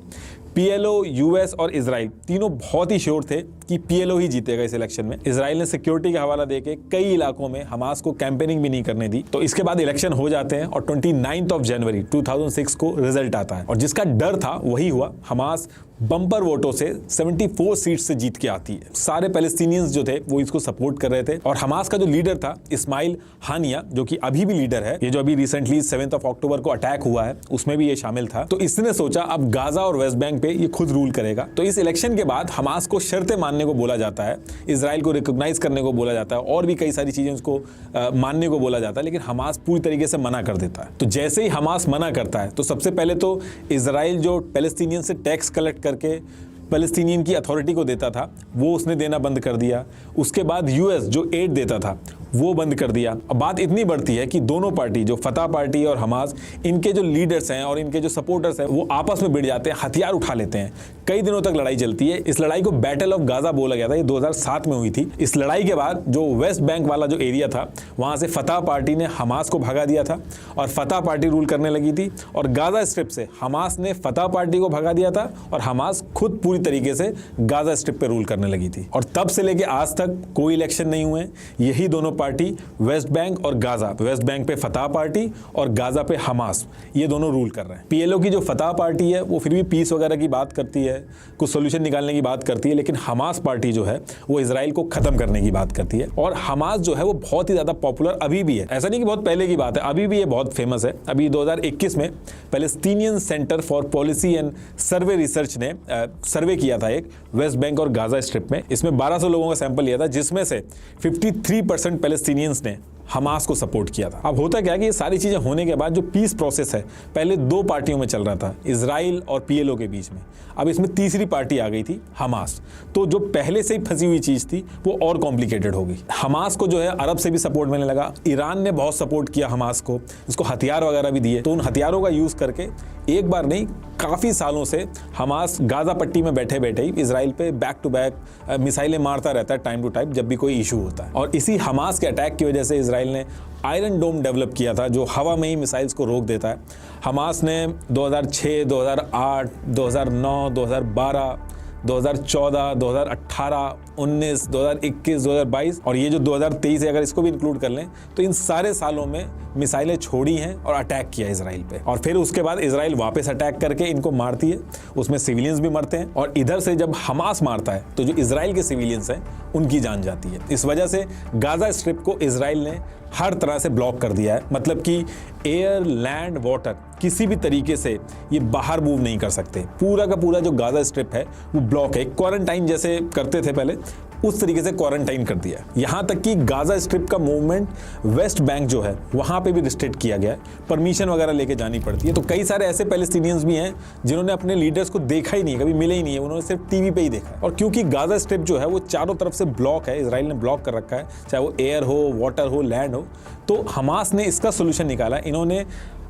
पीएलओ, यूएस और इजराइल तीनों बहुत ही श्योर थे कि पीएलओ ही जीतेगा इस इलेक्शन में। इजराइल ने सिक्योरिटी का हवाला देके कई इलाकों में हमास को कैंपेनिंग भी नहीं करने दी। तो इसके बाद इलेक्शन हो जाते हैं और 29 जनवरी 2006 को रिजल्ट आता है और जिसका डर था वही हुआ। हमास बम्पर वोटों से 74 सीट से जीत के आती है। सारे पैलेस्टीनियंस जो थे वो इसको सपोर्ट कर रहे थे और हमास का जो लीडर था इस्माइल हानिया जो कि अभी भी लीडर है, ये जो अभी रिसेंटली 7 अक्टूबर को अटैक हुआ है उसमें भी ये शामिल था। तो इसने सोचा अब गाजा और वेस्ट बैंक पे ये खुद रूल करेगा। तो इस इलेक्शन के बाद हमास को शर्तें मानने को बोला जाता है, इजराइल को रिकॉग्नाइज करने को बोला जाता है और भी कई सारी चीजें उसको मानने को बोला जाता है, लेकिन हमास पूरी तरीके से मना कर देता है। तो जैसे ही हमास मना करता है तो सबसे पहले तो इजराइल जो पैलेस्टीनियन से टैक्स कलेक्ट करके पैलेस्टीनियन की अथॉरिटी को देता था वो उसने देना बंद कर दिया। उसके बाद यूएस जो एड देता था वो बंद कर दिया। अब बात इतनी बढ़ती है कि दोनों पार्टी जो फतह पार्टी और हमास इनके जो लीडर्स हैं और इनके जो सपोर्टर्स हैं वो आपस में भिड़ जाते हैं, हथियार उठा लेते हैं। कई दिनों तक लड़ाई चलती है। इस लड़ाई को बैटल ऑफ गाजा बोला गया था, ये 2007 में हुई थी। इस लड़ाई के बाद जो वेस्ट बैंक वाला जो एरिया था वहां से फतह पार्टी ने हमास को भगा दिया था और फतह पार्टी रूल करने लगी थी और गाजा स्ट्रिप से हमास ने फतह पार्टी को भगा दिया था और हमास खुद पूरी तरीके से गाजा स्ट्रिप पे रूल करने लगी थी। और तब से लेके आज तक कोई इलेक्शन नहीं हुए, यही दोनों पार्टी वेस्ट बैंक और गाजा, वेस्ट बैंक पे फतह पार्टी और गाजा पे हमास, ये दोनों रूल कर रहे हैं। पीएलओ की जो फतह पार्टी है वो फिर भी पीस वगैरह की बात करती है, कुछ सोल्यूशन निकालने की बात करती है, लेकिन हमास पार्टी जो है वो इजराइल को खत्म करने की बात करती है। और हमास जो है वो बहुत ही ज्यादा पॉपुलर अभी भी है, ऐसा नहीं कि बहुत पहले की बात है, अभी भी ये बहुत फेमस है। अभी 2021 में Palestinian centre for policy and survey research ने सर्वे किया था एक वेस्ट बैंक और गाजा स्ट्रिप में। इसमें 1200 लोगों का सैंपल लिया था, जिसमें से 53% पैलेस्टीनियंस ने हमास को सपोर्ट किया था। अब होता क्या कि ये सारी चीजें होने के बाद जो पीस प्रोसेस है पहले दो पार्टियों में चल रहा था, इजराइल और पीएलओ के बीच में, अब इसमें तीसरी पार्टी आ गई थी हमास। तो जो पहले से ही फंसी हुई चीज थी वो और कॉम्प्लिकेटेड हो गई। हमास को जो है अरब से भी सपोर्ट मिलने लगा, ईरान ने बहुत सपोर्ट किया हमास को, उसको हथियार वगैरह भी दिए। तो उन हथियारों का यूज करके एक बार नहीं काफी सालों से हमास गाजा पट्टी में बैठे बैठे ही इजराइल पे बैक टू बैक मिसाइलें मारता रहता है टाइम टू टाइम जब भी कोई इशू होता है। और इसी हमास के अटैक की वजह से इजराइल ने आयरन डोम डेवलप किया था जो हवा में ही मिसाइल्स को रोक देता है। हमास ने 2006, 2008, 2009, 2012, 2014, 2018, 19, 2021, 2022 और ये जो 2023 है, अगर इसको भी इंक्लूड कर लें तो इन सारे सालों में मिसाइलें छोड़ी हैं और अटैक किया इजराइल पे। और फिर उसके बाद इजराइल वापस अटैक करके इनको मारती है, उसमें सिविलियंस भी मरते हैं। और इधर से जब हमास मारता है तो जो इजराइल के सिविलियंस हैं उनकी जान जाती है। इस वजह से गाजा स्ट्रिप को इजराइल ने हर तरह से ब्लॉक कर दिया है, मतलब कि एयर, लैंड, वाटर किसी भी तरीके से ये बाहर मूव नहीं कर सकते। पूरा का पूरा जो गाजा स्ट्रिप है वो ब्लॉक है। क्वारंटाइन जैसे करते थे पहले उस तरीके से क्वारंटाइन कर दिया। यहां तक कि गाजा स्ट्रिप का मूवमेंट वेस्ट बैंक जो है वहां पे भी रिस्ट्रिक्ट किया गया है, परमिशन वगैरह लेके जानी पड़ती है। तो कई सारे ऐसे पैलेस्टीनियंस भी हैं जिन्होंने अपने लीडर्स को देखा ही नहीं, कभी मिले ही नहीं है, उन्होंने सिर्फ टीवी पे ही देखा है। और क्योंकि गाजा स्ट्रिप जो है वो चारों तरफ से ब्लॉक है, इजराइल ने ब्लॉक कर रखा है, चाहे वो एयर हो, वाटर हो, लैंड हो, तो हमास ने इसका सोल्यूशन निकाला। इन्होंने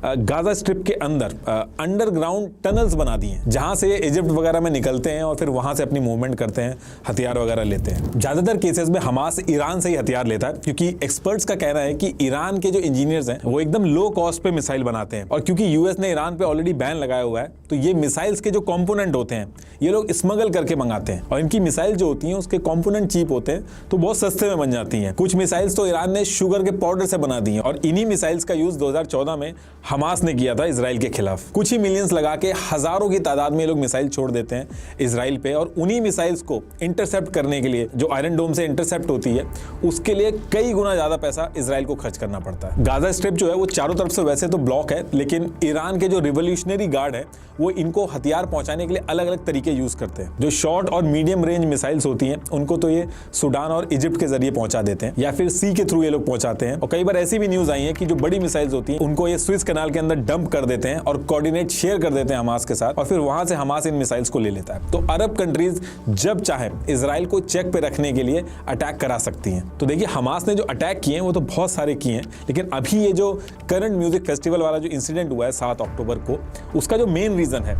गाजा स्ट्रिप के अंदर अंडरग्राउंड टनल्स बना दिए हैं जहां से इजिप्ट वगैरह में निकलते हैं और फिर वहां से अपनी मूवमेंट करते हैं, हथियार वगैरह लेते हैं। ज्यादातर केसेस में हमास ईरान से ही हथियार लेता है, क्योंकि एक्सपर्ट्स का कहना है कि ईरान के जो इंजीनियर्स हैं वो एकदम लो कॉस्ट पे मिसाइल बनाते हैं। और क्योंकि यूएस ने ईरान पे ऑलरेडी बैन लगाया हुआ है तो ये मिसाइल्स के जो कॉम्पोनेंट होते हैं ये लोग स्मगल करके मंगाते हैं। और इनकी मिसाइल जो होती हैं उसके कॉम्पोनेंट चीप होते हैं तो बहुत सस्ते में बन जाती हैं। कुछ मिसाइल्स तो ईरान ने शुगर के पाउडर से बना दी हैं और इन्हीं मिसाइल्स का यूज 2014 में हमास ने किया था इजराइल के खिलाफ। कुछ ही मिलियंस लगा के हजारों की तादाद में लोग मिसाइल छोड़ देते हैं इजराइल पे, और उन्हीं मिसाइल्स को इंटरसेप्ट करने के लिए जो आयरन डोम से इंटरसेप्ट होती है उसके लिए कई गुना ज्यादा पैसा इजराइल को खर्च करना पड़ता है। गाजा स्ट्रिप जो है वो चारों तरफ से वैसे तो ब्लॉक है, लेकिन ईरान के जो रिवोल्यूशनरी गार्ड है वो इनको हथियार पहुंचाने के लिए अलग अलग तरीके यूज करते हैं। जो शॉर्ट और मीडियम रेंज मिसाइल्स होती हैं उनको तो ये सूडान और इजिप्ट के जरिए पहुंचा देते हैं या फिर सी के थ्रू ये लोग पहुंचाते हैं। और कई बार ऐसी भी न्यूज आई है कि जो बड़ी मिसाइल्स होती हैं उनको ये स्विस कैनाल के अंदर डंप कर देते हैं और कोऑर्डिनेट शेयर कर देते हैं हमास के साथ, और फिर वहां से हमास इन मिसाइल्स को ले लेता है। तो अरब कंट्रीज जब चाहे इजराइल को चेक पे रखने के लिए अटैक करा सकती हैं। तो देखिए हमास ने जो अटैक किए हैं वो तो बहुत सारे किए हैं, लेकिन अभी ये जो करंट म्यूजिक फेस्टिवल वाला जो इंसिडेंट हुआ है 7 अक्टूबर को, उसका जो मेन रीजन है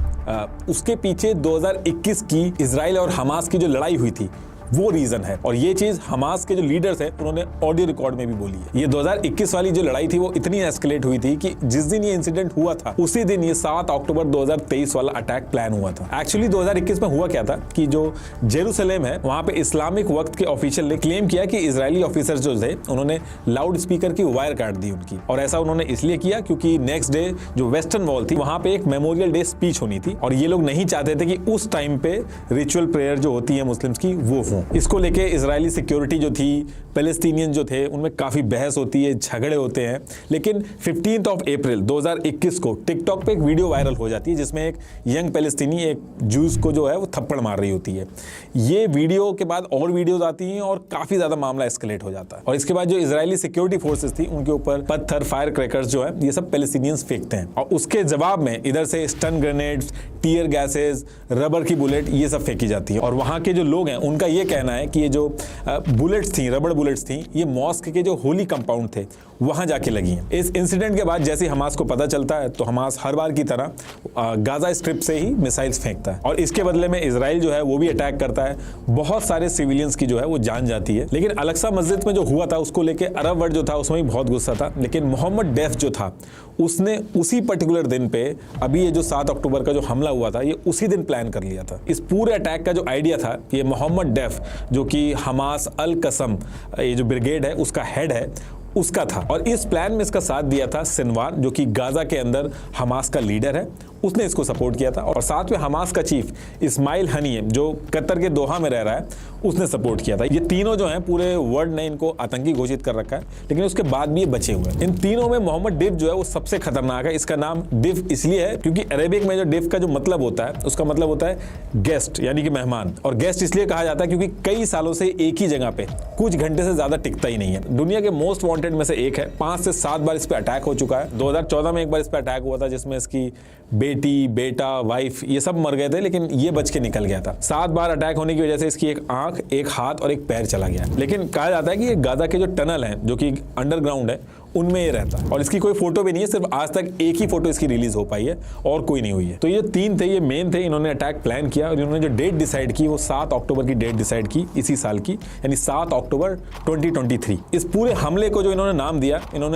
उसके पीछे 2021 की इजराइल और हमास की जो लड़ाई हुई थी वो रीजन है। और ये चीज हमास के जो लीडर्स हैं उन्होंने ऑडियो रिकॉर्ड में भी बोली है। ये 2021 वाली जो लड़ाई थी वो इतनी एस्केलेट हुई थी कि जिस दिन ये इंसिडेंट हुआ था उसी दिन ये 7 अक्टूबर 2023 वाला अटैक प्लान हुआ था। एक्चुअली 2021 में हुआ क्या था कि जो जेरूसलेम है वहां पे इस्लामिक वक्त के ऑफिशियल ने क्लेम किया कि इजरायली ऑफिसर्स जो थे उन्होंने लाउड स्पीकर की वायर काट दी उनकी, और ऐसा उन्होंने इसलिए किया क्योंकि नेक्स्ट डे जो वेस्टर्न वॉल थी वहां पे एक मेमोरियल डे स्पीच होनी थी और ये लोग नहीं चाहते थे कि उस टाइम पे रिचुअल प्रेयर जो होती है मुस्लिम्स की वो हो। इसको लेके इजरायली सिक्योरिटी जो थी, पैलेस्टीनियन जो थे, उनमें काफी बहस होती है, झगड़े होते हैं। लेकिन 15 अप्रैल 2021 को टिकटॉक पे एक वीडियो वायरल हो जाती है जिसमें एक यंग पैलेस्टीनी एक जूस को जो है वो थप्पड़ मार रही होती है। ये वीडियो के बाद और वीडियोस आती हैं और काफी ज्यादा मामला एस्केलेट हो जाता है। और इसके बाद जो इजरायली सिक्योरिटी फोर्सेस थी उनके ऊपर पत्थर, फायर क्रैकर्स जो है ये सब पैलेस्टीनियंस फेंकते हैं, और उसके जवाब में इधर से stun grenades, tear gases, rubber की बुलेट ये सब फेंकी जाती है। और वहां के जो लोग हैं उनका ये कहना है कि ये जो बुलेट्स थी, रबर बुलेट्स थी, ये मॉस्क के जो होली कंपाउंड थे वहां जाके लगी हैं। इस इंसिडेंट के बाद जैसे हमास को पता चलता है तो हमास हर बार की तरह गाजा स्ट्रिप से ही मिसाइल्स फेंकता है, और इसके बदले में इजराइल जो है वो भी अटैक करता है। बहुत सारे सिविलियंस की जो है वो जान जाती है। लेकिन अल-अक्सा मस्जिद में जो हुआ था उसको लेके अरब वर्ल्ड जो था उसमें भी बहुत गुस्सा था। लेकिन मोहम्मद डेफ जो था उसने उसी पर्टिकुलर दिन पे, अभी ये जो 7 अक्टूबर का जो हमला हुआ था ये उसी दिन प्लान कर लिया था। इस पूरे अटैक का जो आइडिया था ये मोहम्मद डेफ यूसुफ जो कि हमास अल कसम ये जो ब्रिगेड है उसका हेड है उसका था। और इस प्लान में इसका साथ दिया था सिनवार जो कि गाजा के अंदर हमास का लीडर है, उसने इसको सपोर्ट किया था। और साथ में हमास का चीफ इस्माइल हनीय जो कतर के दोहा में रह रहा है उसने सपोर्ट किया था। ये तीनों जो हैं पूरे वर्ल्ड ने इनको आतंकी घोषित कर रखा है, लेकिन उसके बाद भी ये बचे हुए हैं। इन तीनों में मोहम्मद डिफ जो है वो सबसे खतरनाक है। इसका नाम डिफ इसलिए है क्योंकि अरेबिक में जो डिफ का जो मतलब होता है उसका मतलब होता है गेस्ट यानी कि मेहमान। और गेस्ट इसलिए कहा जाता है क्योंकि कई सालों से एक ही जगह पे कुछ घंटे से ज्यादा टिकता ही नहीं है। दुनिया के मोस्ट वांटेड में से एक है। 5 से 7 बार इस पे अटैक हो चुका है। 2014 में एक बार इस पे अटैक हुआ था जिसमें इसकी बेटी, बेटा, वाइफ ये सब मर गए थे, लेकिन ये बच के निकल गया था। 7 बार अटैक होने की वजह से इसकी एक आंख, एक हाथ और एक पैर चला गया। लेकिन कहा जाता है कि ये गाजा के जो टनल हैं जो कि अंडरग्राउंड है उनमें ये रहता है। और इसकी कोई फोटो भी नहीं है, सिर्फ आज तक एक ही फोटो इसकी रिलीज हो पाई है और कोई नहीं हुई है। तो ये 3 थे, ये मेन थे। इन्होंने अटैक प्लान किया और इन्होंने जो डेट डिसाइड की वो 7 अक्टूबर की डेट डिसाइड की इसी साल की, यानी 7 अक्टूबर 2023। इस पूरे हमले को जो इन्होंने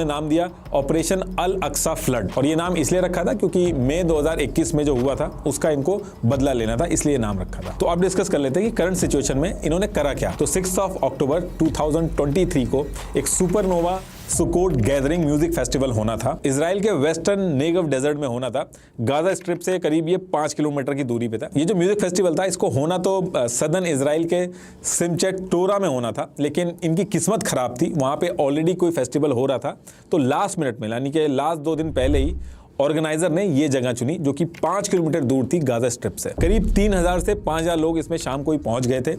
नाम दिया ऑपरेशन अल अक्सा फ्लड। और ये नाम इसलिए रखा था क्योंकि मई 2021 में जो हुआ था उसका इनको बदला लेना था, इसलिए नाम रखा था। तो अब डिस्कस कर लेते हैं कि करंट सिचुएशन में इन्होंने करा क्या। तो 6 अक्टूबर 2023 को एक सुपरनोवा सुकोट गैदरिंग म्यूजिक फेस्टिवल होना था। इजराइल के वेस्टर्न नेगव डेजर्ट में होना था। गाजा स्ट्रिप से करीब ये 5 किलोमीटर की दूरी पे था। ये जो म्यूजिक फेस्टिवल था इसको होना तो सदर्न इजराइल के सिमचेट टोरा में होना था, लेकिन इनकी किस्मत खराब थी। वहां पे ऑलरेडी कोई फेस्टिवल हो रहा था, तो लास्ट मिनट में यानी कि लास्ट 2 दिन पहले ही ऑर्गेनाइजर ने ये जगह चुनी जो कि 5 किलोमीटर दूर थी गाजा स्ट्रिप से। करीब 3000 से 5000 लोग इसमें शाम को ही पहुंच गए थे।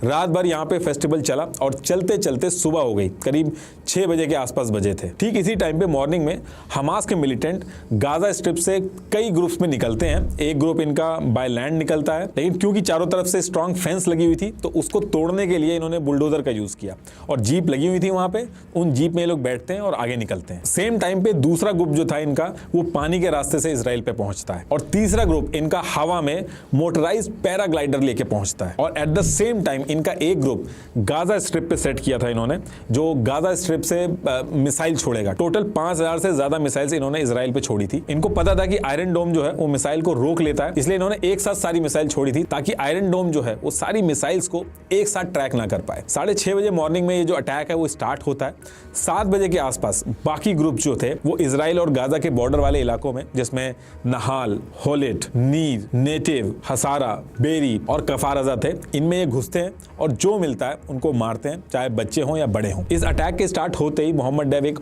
रात भर यहाँ पे फेस्टिवल चला और चलते चलते सुबह हो गई, करीब 6 बजे के आसपास बजे थे। ठीक इसी टाइम पे मॉर्निंग में हमास के मिलिटेंट गाजा स्ट्रिप से कई ग्रुप्स में निकलते हैं। एक ग्रुप इनका बाय लैंड निकलता है, लेकिन क्योंकि चारों तरफ से स्ट्रॉन्ग फेंस लगी हुई थी तो उसको तोड़ने के लिए इन्होंने बुलडोजर का यूज किया और जीप लगी हुई थी वहां पे। उन जीप में ये लोग बैठते हैं और आगे निकलते हैं। सेम टाइम पे दूसरा ग्रुप जो था इनका वो पानी के रास्ते से इजराइल पे पहुंचता है और तीसरा ग्रुप इनका हवा में मोटराइज्ड पैराग्लाइडर लेके पहुंचता है। और एट द सेम टाइम इनका एक ग्रुप गाजा स्ट्रिप पे सेट किया था इन्होंने, जो गाजा स्ट्रिप से मिसाइल छोड़ेगा। टोटल 5000 से ज्यादा मिसाइल्स इन्होंने इजराइल पे छोड़ी थी। इनको पता था कि आयरन डोम जो है वो मिसाइल को रोक लेता है, इसलिए इन्होंने एक साथ सारी मिसाइल छोड़ी थी ताकि आयरन डोम जो है वो सारी मिसाइल्स को एक साथ ट्रैक ना कर पाए। 6:30 बजे मॉर्निंग में ये जो अटैक है वो स्टार्ट होता है। 7 बजे के आसपास बाकी ग्रुप जो थे वो इजराइल और गाजा के बॉर्डर वाले इलाकों में, जिसमें नहाल, होलेट, नीर, नेटिव, हसारा, बेरी और कफारजा थे, इनमें ये घुसते हैं और जो मिलता है उनको मारते हैं, चाहे बच्चे हों या बड़े हों। इस अटैक के स्टार्ट होते ही मोहम्मद डेव एक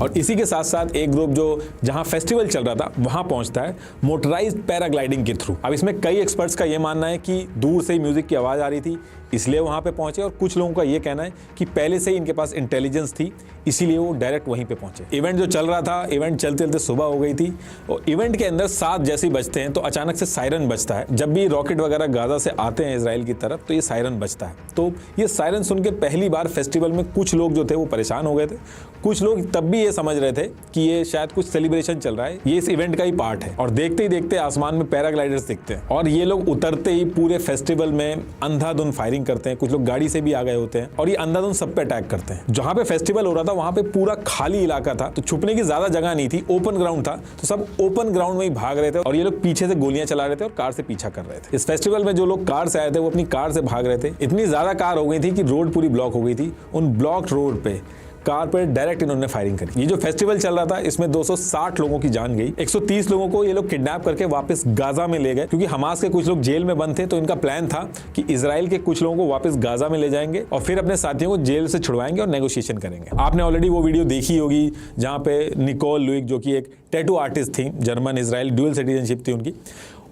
और इसी के साथ साथ एक ग्रुप जो जहां फेस्टिवल चल रहा था वहां पहुंचता है मोटराइज्ड पैराग्लाइडिंग के थ्रू। अब इसमें कई एक्सपर्ट्स का यह मानना है कि दूर से ही म्यूजिक की आवाज आ रही थी इसलिए वहां पे पहुंचे, और कुछ लोगों का यह कहना है कि पहले से ही इनके पास इंटेलिजेंस थी इसीलिए वो डायरेक्ट वहीं पे पहुंचे। इवेंट जो चल रहा था, इवेंट चलते चलते सुबह हो गई थी और इवेंट के अंदर 7 जैसे ही बजते हैं तो अचानक से सायरन बजता है। जब भी रॉकेट वगैरह गाजा से आते हैं इजराइल की तरफ तो ये सायरन बजता है। तो ये सायरन सुन के पहली बार फेस्टिवल में कुछ लोग जो थे वो परेशान हो गए थे। कुछ लोग तब भी ये समझ रहे थे कि ये शायद कुछ सेलिब्रेशन चल रहा है, ये इस इवेंट का ही पार्ट है। और देखते ही देखते आसमान में पैराग्लाइडर्स दिखते हैं और ये लोग उतरते ही पूरे फेस्टिवल में अंधाधुंध फायरिंग करते हैं। कुछ लोग गाड़ी से भी आ गए होते हैं और ये अंधाधुंध सब पे अटैक करते हैं। जहां पे फेस्टिवल हो रहा था वहां पे पूरा खाली इलाका था, तो छुपने की ज्यादा जगह नहीं थी, ओपन ग्राउंड था, तो सब ओपन ग्राउंड में ही भाग रहे थे और ये लोग पीछे से गोलियां चला रहे थे और कार से पीछा कर रहे थे। इस फेस्टिवल में जो लोग कार से आए थे वो अपनी कार से भाग रहे थे। इतनी ज्यादा कार हो गई थी कि रोड पूरी ब्लॉक हो गई थी। उन ब्लॉक्ड रोड पे कार पर डायरेक्ट इन्होंने फायरिंग करी। ये जो फेस्टिवल चल रहा था इसमें 260 लोगों की जान गई। 130 लोगों को ये लोग किडनैप करके वापस गाजा में ले गए, क्योंकि हमास के कुछ लोग जेल में बंद थे। तो इनका प्लान था कि इजराइल के कुछ लोगों को वापस गाजा में ले जाएंगे और फिर अपने साथियों को जेल से छुड़वाएंगे और नेगोशिएशन करेंगे। आपने ऑलरेडी वो वीडियो देखी होगी जहां पे निकोल लुइक जो कि एक टैटू आर्टिस्ट थी, जर्मन इजराइल ड्यूअल सिटीजनशिप थी उनकी,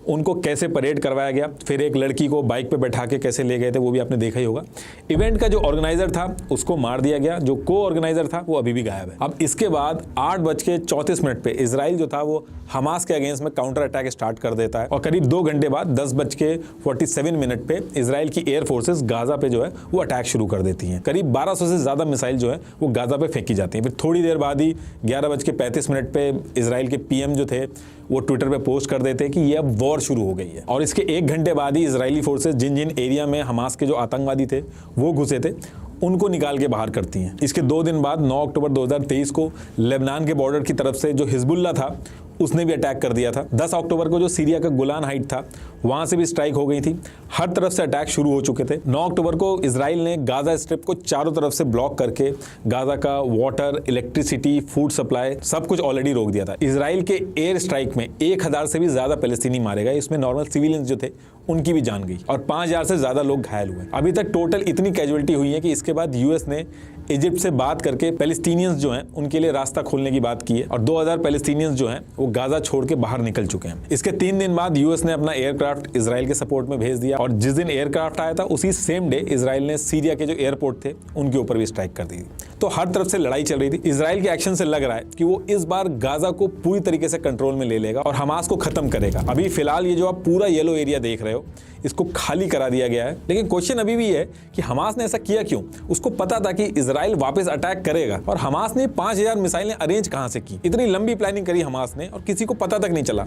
उनको कैसे परेड करवाया गया, फिर एक लड़की को बाइक पे बैठा के कैसे ले गए थे वो भी आपने देखा ही होगा। इवेंट का जो ऑर्गेनाइजर था उसको मार दिया गया, जो को ऑर्गेनाइजर था वो अभी भी गायब है। अब इसके बाद 8:34 पे इजराइल जो था वो हमास के अगेंस्ट में काउंटर अटैक स्टार्ट कर देता है और करीब 2 घंटे बाद 10:47 पे इजराइल की एयर फोर्सेस गाजा पे जो है वो अटैक शुरू कर देती हैं। करीब 1200 से ज्यादा मिसाइल जो है वो गाजा पे फेंकी जाती हैं। फिर थोड़ी देर बाद ही 11:35 पे इजराइल के पीएम जो थे वो ट्विटर पे पोस्ट कर देते हैं कि ये अब वॉर शुरू हो गई है। और इसके 1 घंटे बाद ही इजरायली फोर्सेस जिन जिन एरिया में हमास के जो आतंकवादी थे वो घुसे थे उनको निकाल के बाहर करती हैं। इसके 2 दिन बाद 9 अक्टूबर 2023 को लेबनान के बॉर्डर की तरफ से जो हिजबुल्लाह था उसने भी अटैक कर दिया था। 10 अक्टूबर को जो सीरिया का गोलान हाइट था वहां से भी स्ट्राइक हो गई थी। हर तरफ से अटैक शुरू हो चुके थे। 9 अक्टूबर को इजराइल ने गाजा स्ट्रिप को चारों तरफ से ब्लॉक करके गाजा का वाटर, इलेक्ट्रिसिटी, फूड सप्लाई सब कुछ ऑलरेडी रोक दिया था। इजराइल के एयर स्ट्राइक में 1000 से भी ज्यादा पैलेस्टीनी मारे गए। इसमें नॉर्मल सिविलियंस जो थे उनकी भी जान गई और 5000 से ज्यादा लोग घायल हुए। अभी तक टोटल इतनी कैजुअलिटी हुई है कि इसके बाद यूएस ने इजिप्ट से बात करके पैलेस्टीनियंस जो हैं उनके लिए रास्ता खोलने की बात की है और 2000 पैलेस्टीनियंस जो हैं वो गाजा छोड़ के बाहर निकल चुके हैं। इसके 3 दिन बाद यूएस ने अपना एयरक्राफ्ट इजराइल के सपोर्ट में भेज दिया और जिस दिन एयरक्राफ्ट आया था उसी सेम डे इजराइल ने सीरिया के जो एयरपोर्ट थे उनके ऊपर भी स्ट्राइक कर दी। तो हर तरफ से लड़ाई चल रही थी। इजराइल के एक्शन से लग रहा है कि वो इस बार गाजा को पूरी तरीके से कंट्रोल में ले लेगा और हमास को खत्म करेगा। अभी फिलहाल ये जो आप पूरा येलो एरिया देख रहे हो इसको खाली करा दिया गया है, लेकिन क्वेश्चन अभी भी है कि हमास ने ऐसा किया क्यों? उसको पता था कि इजराइल वापस अटैक करेगा और हमास ने 5000 मिसाइलें अरेंज कहां से की? इतनी लंबी प्लानिंग करी हमास ने और किसी को पता तक नहीं चला।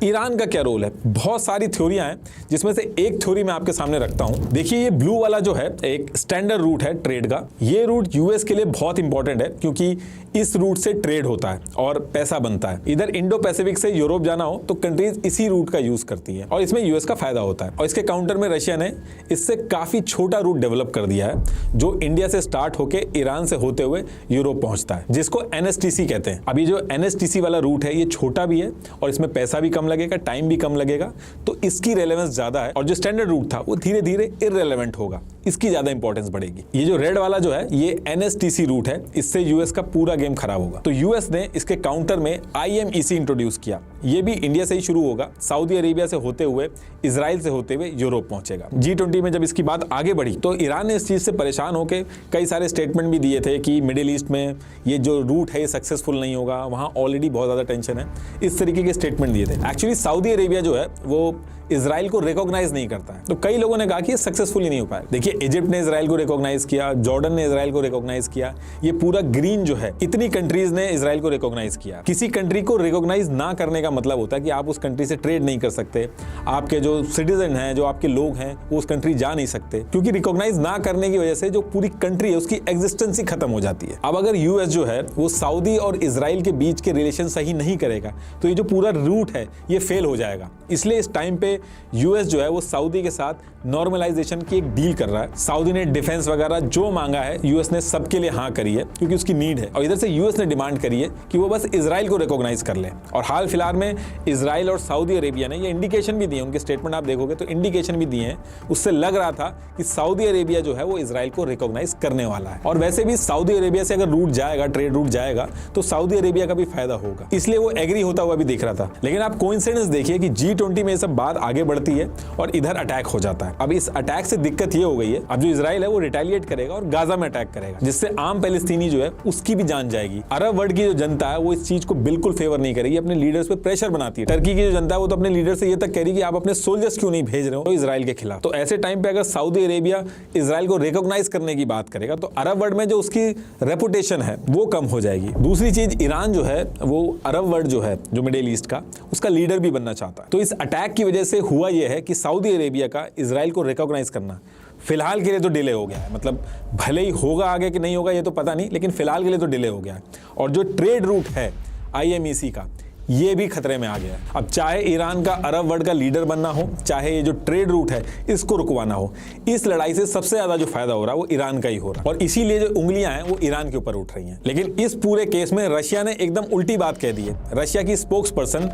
ईरान का क्या रोल है? बहुत सारी थ्योरियां हैं जिसमें से एक थ्योरी मैं आपके सामने रखता हूं। देखिए ये ब्लू वाला जो है एक स्टैंडर्ड रूट है ट्रेड का। ये रूट यूएस के लिए बहुत इंपॉर्टेंट है क्योंकि इस रूट से ट्रेड होता है और पैसा बनता है। इधर इंडो पैसिफिक से यूरोप जाना हो तो कंट्रीज इसी रूट का यूज करती है और इसमें यूएस का फायदा होता है। और इसके काउंटर में रशिया ने इससे काफी छोटा रूट डेवलप कर दिया है जो इंडिया से स्टार्ट होकर ईरान से होते हुए यूरोप पहुंचता है, जिसको एनएसटीसी कहते हैं। अभी जो एनएसटीसी वाला रूट है ये छोटा भी है और इसमें पैसा भी कम लगेगा, टाइम भी कम लगेगा, तो इसकी रेलेवेंस ज्यादा है। और जो स्टैंडर्ड रूट था वो धीरे धीरे इररेलेवेंट होगा, इसकी ज्यादा इंपॉर्टेंस बढ़ेगी। ये जो रेड वाला जो है ये एनएसटीसी रूट है, इससे यूएस का पूरा गेम खराब होगा। तो यूएस ने इसके काउंटर में आईएमईसी इंट्रोड्यूस किया। ये भी इंडिया से ही शुरू होगा, सऊदी अरेबिया से होते हुए, इजराइल से होते हुए यूरोप पहुंचेगा। G20 में जब इसकी बात आगे बढ़ी तो ईरान ने इस चीज से परेशान होकर कई सारे स्टेटमेंट भी दिए थे कि मिडिल ईस्ट में ये जो रूट है ये सक्सेसफुल नहीं होगा, वहां ऑलरेडी बहुत ज्यादा टेंशन है। इस तरीके के स्टेटमेंट दिए थे। एक्चुअली सऊदी अरेबिया जो है वो इजराइल को रिकॉग्नाइज नहीं करता है, तो कई लोगों ने कहा कि ये सक्सेसफुल ही नहीं हो पाया। देखिए इजिप्ट ने इजराइल को रिकॉग्नाइज किया, जॉर्डन ने इजराइल को रिकॉग्नाइज किया, ये पूरा ग्रीन जो है इतनी कंट्रीज ने इजराइल को रिकॉग्नाइज किया। किसी कंट्री को रिकॉग्नाइज ना करने का मतलब होता है कि आप उस कंट्री से ट्रेड नहीं कर सकते, आपके जो सिटीजन हैं, जो आपके लोग हैं वो उस कंट्री जा नहीं सकते, क्योंकि रिकॉग्नाइज ना करने की वजह से जो पूरी कंट्री है उसकी एग्जिस्टेंस ही खत्म हो जाती है। अब अगर यूएस जो है वो सऊदी और इजराइल के बीच के रिलेशन सही नहीं करेगा तो ये जो पूरा रूट है ये फेल हो जाएगा। इसलिए इस टाइम पे यूएस जो है वो सऊदी के साथ नॉर्मलाइजेशन की एक डील कर रहा है। सऊदी ने डिफेंस वगैरह जो मांगा है यूएस ने सबके लिए हाँ करी है क्योंकि उसकी नीड है, और इधर से यूएस ने डिमांड करी है कि वो बस इजराइल को रिकॉग्नाइज कर ले। और हाल फिलहाल में इजराइल और सऊदी अरेबिया ने ये इंडिकेशन भी दिए, उनके स्टेटमेंट आप देखोगे तो इंडिकेशन भी दिए हैं, उससे लग रहा था कि सऊदी अरेबिया जो है वो इजराइल को रिकॉग्नाइज करने वाला है। और वैसे भी सऊदी अरेबिया से अगर रूट जाएगा, ट्रेड रूट जाएगा, तो सऊदी अरेबिया का भी फायदा होगा, इसलिए वो एग्री होता हुआ भी दिख रहा था। लेकिन आप कोइंसिडेंस देखिए कि G20 में सब बात आगे बढ़ती है और इधर अटैक हो जाता है। अब इस अटैक से दिक्कत ये हो गई है, अब जो इजराइल है वो रिटेलिएट करेगा और गाजा में अटैक करेगा, जिससे आम पैलेस्टीनी जो है उसकी भी जान जाएगी। अरब वर्ल्ड की जो जनता है वो इस चीज को बिल्कुल फेवर नहीं करेगी, अपने लीडर्स पे प्रेशर बनाती है। टर्की की जो जनता है वो तो अपने लीडर से ये तक कह रही कि आप अपने सोल्जर्स क्यों नहीं भेज रहे हो इजराइल के खिलाफ। तो ऐसे टाइम पे अगर सऊदी अरेबिया इजराइल को रिकॉग्नाइज करने की बात करेगा तो अरब वर्ल्ड में जो उसकी रेपुटेशन है वो कम हो जाएगी। दूसरी चीज, ईरान जो है वो अरब वर्ल्ड जो है, जो मिडिल ईस्ट का, उसका लीडर भी बनना चाहता है। तो इस अटैक की वजह से हुआ यह है कि सऊदी अरेबिया का इजराइल को रिकॉग्नाइज करना फिलहाल के लिए तो डिले हो गया है। मतलब भले ही होगा आगे कि नहीं होगा ये तो पता नहीं, लेकिन फिलहाल के लिए तो डिले हो गया है। और जो ट्रेड रूट है आईएमईसी का ये भी खतरे में आ गया है। अब चाहे ईरान का अरब वर्ल्ड का लीडर बनना हो, चाहे ये जो ट्रेड रूट है इसको रुकवाना हो, इस लड़ाई से सबसे ज्यादा जो फायदा हो रहा है वो ईरान का ही हो रहा है, और इसीलिए जो उंगलियां हैं वो ईरान के ऊपर उठ रही हैं। लेकिन इस पूरे केस में रशिया ने एकदम उल्टी बात कह दी है। रशिया की स्पोक्स पर्सन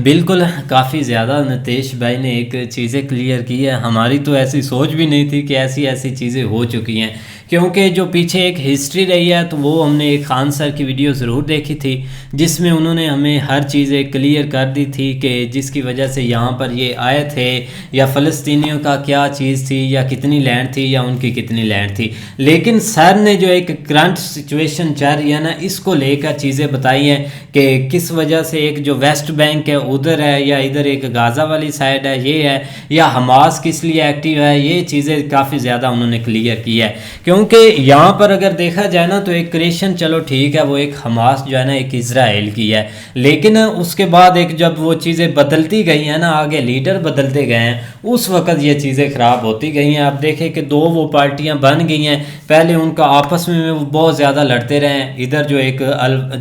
बिल्कुल काफ़ी ज़्यादा नितेश भाई ने एक चीज़ें क्लियर की है। हमारी तो ऐसी सोच भी नहीं थी कि ऐसी ऐसी चीज़ें हो चुकी हैं, क्योंकि जो पीछे एक हिस्ट्री रही है तो वो हमने एक खान सर की वीडियो ज़रूर देखी थी जिसमें उन्होंने हमें हर चीज़ें क्लियर कर दी थी कि जिसकी वजह से यहाँ पर ये आए थे, या फ़लस्तीनियों का क्या चीज़ थी, या कितनी लैंड थी, या उनकी कितनी लैंड थी। लेकिन सर ने जो एक करंट सिचुएशन चल रही है ना, इसको लेकर चीज़ें बताई हैं कि किस वजह से एक जो वेस्ट बैंक है उधर है, या इधर एक गाज़ा वाली साइड है ये है, या हमास किस लिए एक्टिव है, ये चीज़ें काफ़ी ज़्यादा उन्होंने क्लियर की है। क्योंकि क्योंकि यहाँ पर अगर देखा जाए ना तो एक क्रिएशन चलो ठीक है, वो एक हमास जो है ना एक इज़राइल की है, लेकिन उसके बाद एक जब वो चीज़ें बदलती गई हैं ना, आगे लीडर बदलते गए हैं, उस वक्त ये चीज़ें ख़राब होती गई हैं। आप देखें कि दो वो पार्टियाँ बन गई हैं, पहले उनका आपस में वो बहुत ज़्यादा लड़ते रहे हैं। इधर जो एक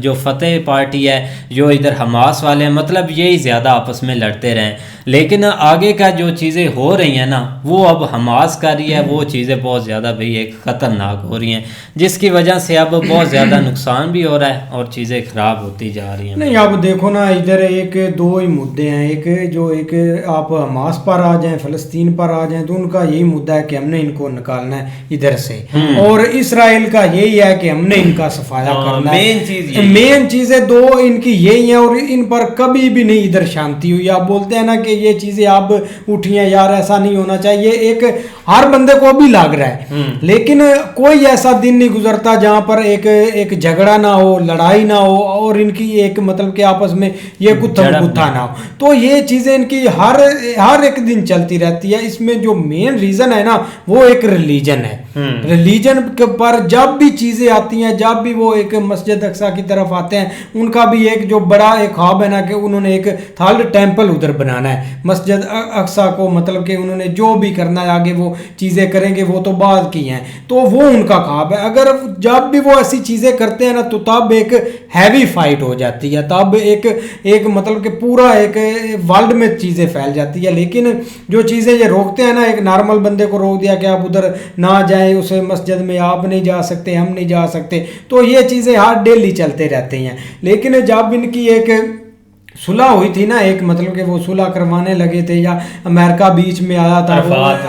जो फतेह पार्टी है, जो इधर हमास वाले हैं, मतलब यही ज़्यादा आपस में लड़ते रहे। लेकिन आगे का जो चीज़ें हो रही हैं ना, वो अब हमास कर रही है, वो चीज़ें बहुत ज़्यादा भाई एक ख़तरनाक हो रही हैं, जिसकी वजह से अब बहुत ज़्यादा नुकसान भी हो रहा है और चीज़ें ख़राब होती जा रही हैं। नहीं, आप देखो ना, इधर एक दो ही मुद्दे हैं। एक आप हमास पर आ जाएं, फ़लस्तीन पर आ जाएं, तो उनका यही मुद्दा है कि हमने इनको निकालना है इधर से, और इसराइल का यही है कि हमने इनका सफाया करना है। मेन चीज़ है दो इनकी यही है, और इन पर कभी भी नहीं इधर शांति हुई। आप बोलते हैं ना कि ये चीज़ें आप उठी हैं, यार ऐसा नहीं होना चाहिए, एक हर बंदे को अभी लग रहा है, लेकिन कोई ऐसा दिन नहीं गुजरता जहां पर एक झगड़ा ना हो, लड़ाई ना हो, और इनकी एक मतलब कि आपस में ये गुत्थम गुत्था ना हो। तो ये चीजें इनकी हर एक दिन चलती रहती है। इसमें जो मेन रीजन है ना, वो एक रिलीजन है। रिलीजन पर जब भी चीजें आती हैं, जब भी वो एक मस्जिद अक्सा की तरफ आते हैं, उनका भी एक जो बड़ा एक ख्वाब है ना कि उन्होंने एक थर्ड टेम्पल उधर बनाना है मस्जिद अक्सा को, मतलब कि उन्होंने जो भी करना है आगे वो चीजें करेंगे, वो तो बाद की हैं, तो वो उनका ख्वाब है। अगर जब भी वो ऐसी चीजें करते हैं ना, तो तब एक हैवी फाइट हो जाती है, तब एक मतलब कि पूरा एक वर्ल्ड में चीजें फैल जाती है। लेकिन जो चीजें ये रोकते हैं ना, एक नॉर्मल बंदे को रोक दिया कि आप उधर ना जाए, उस मस्जिद में आप नहीं जा सकते, हम नहीं जा सकते, तो ये चीजें हर डेली चलते रहते हैं। लेकिन जब इनकी एक सुलह हुई थी ना, एक मतलब कि वो सुलह करवाने लगे थे, या अमेरिका बीच में आया था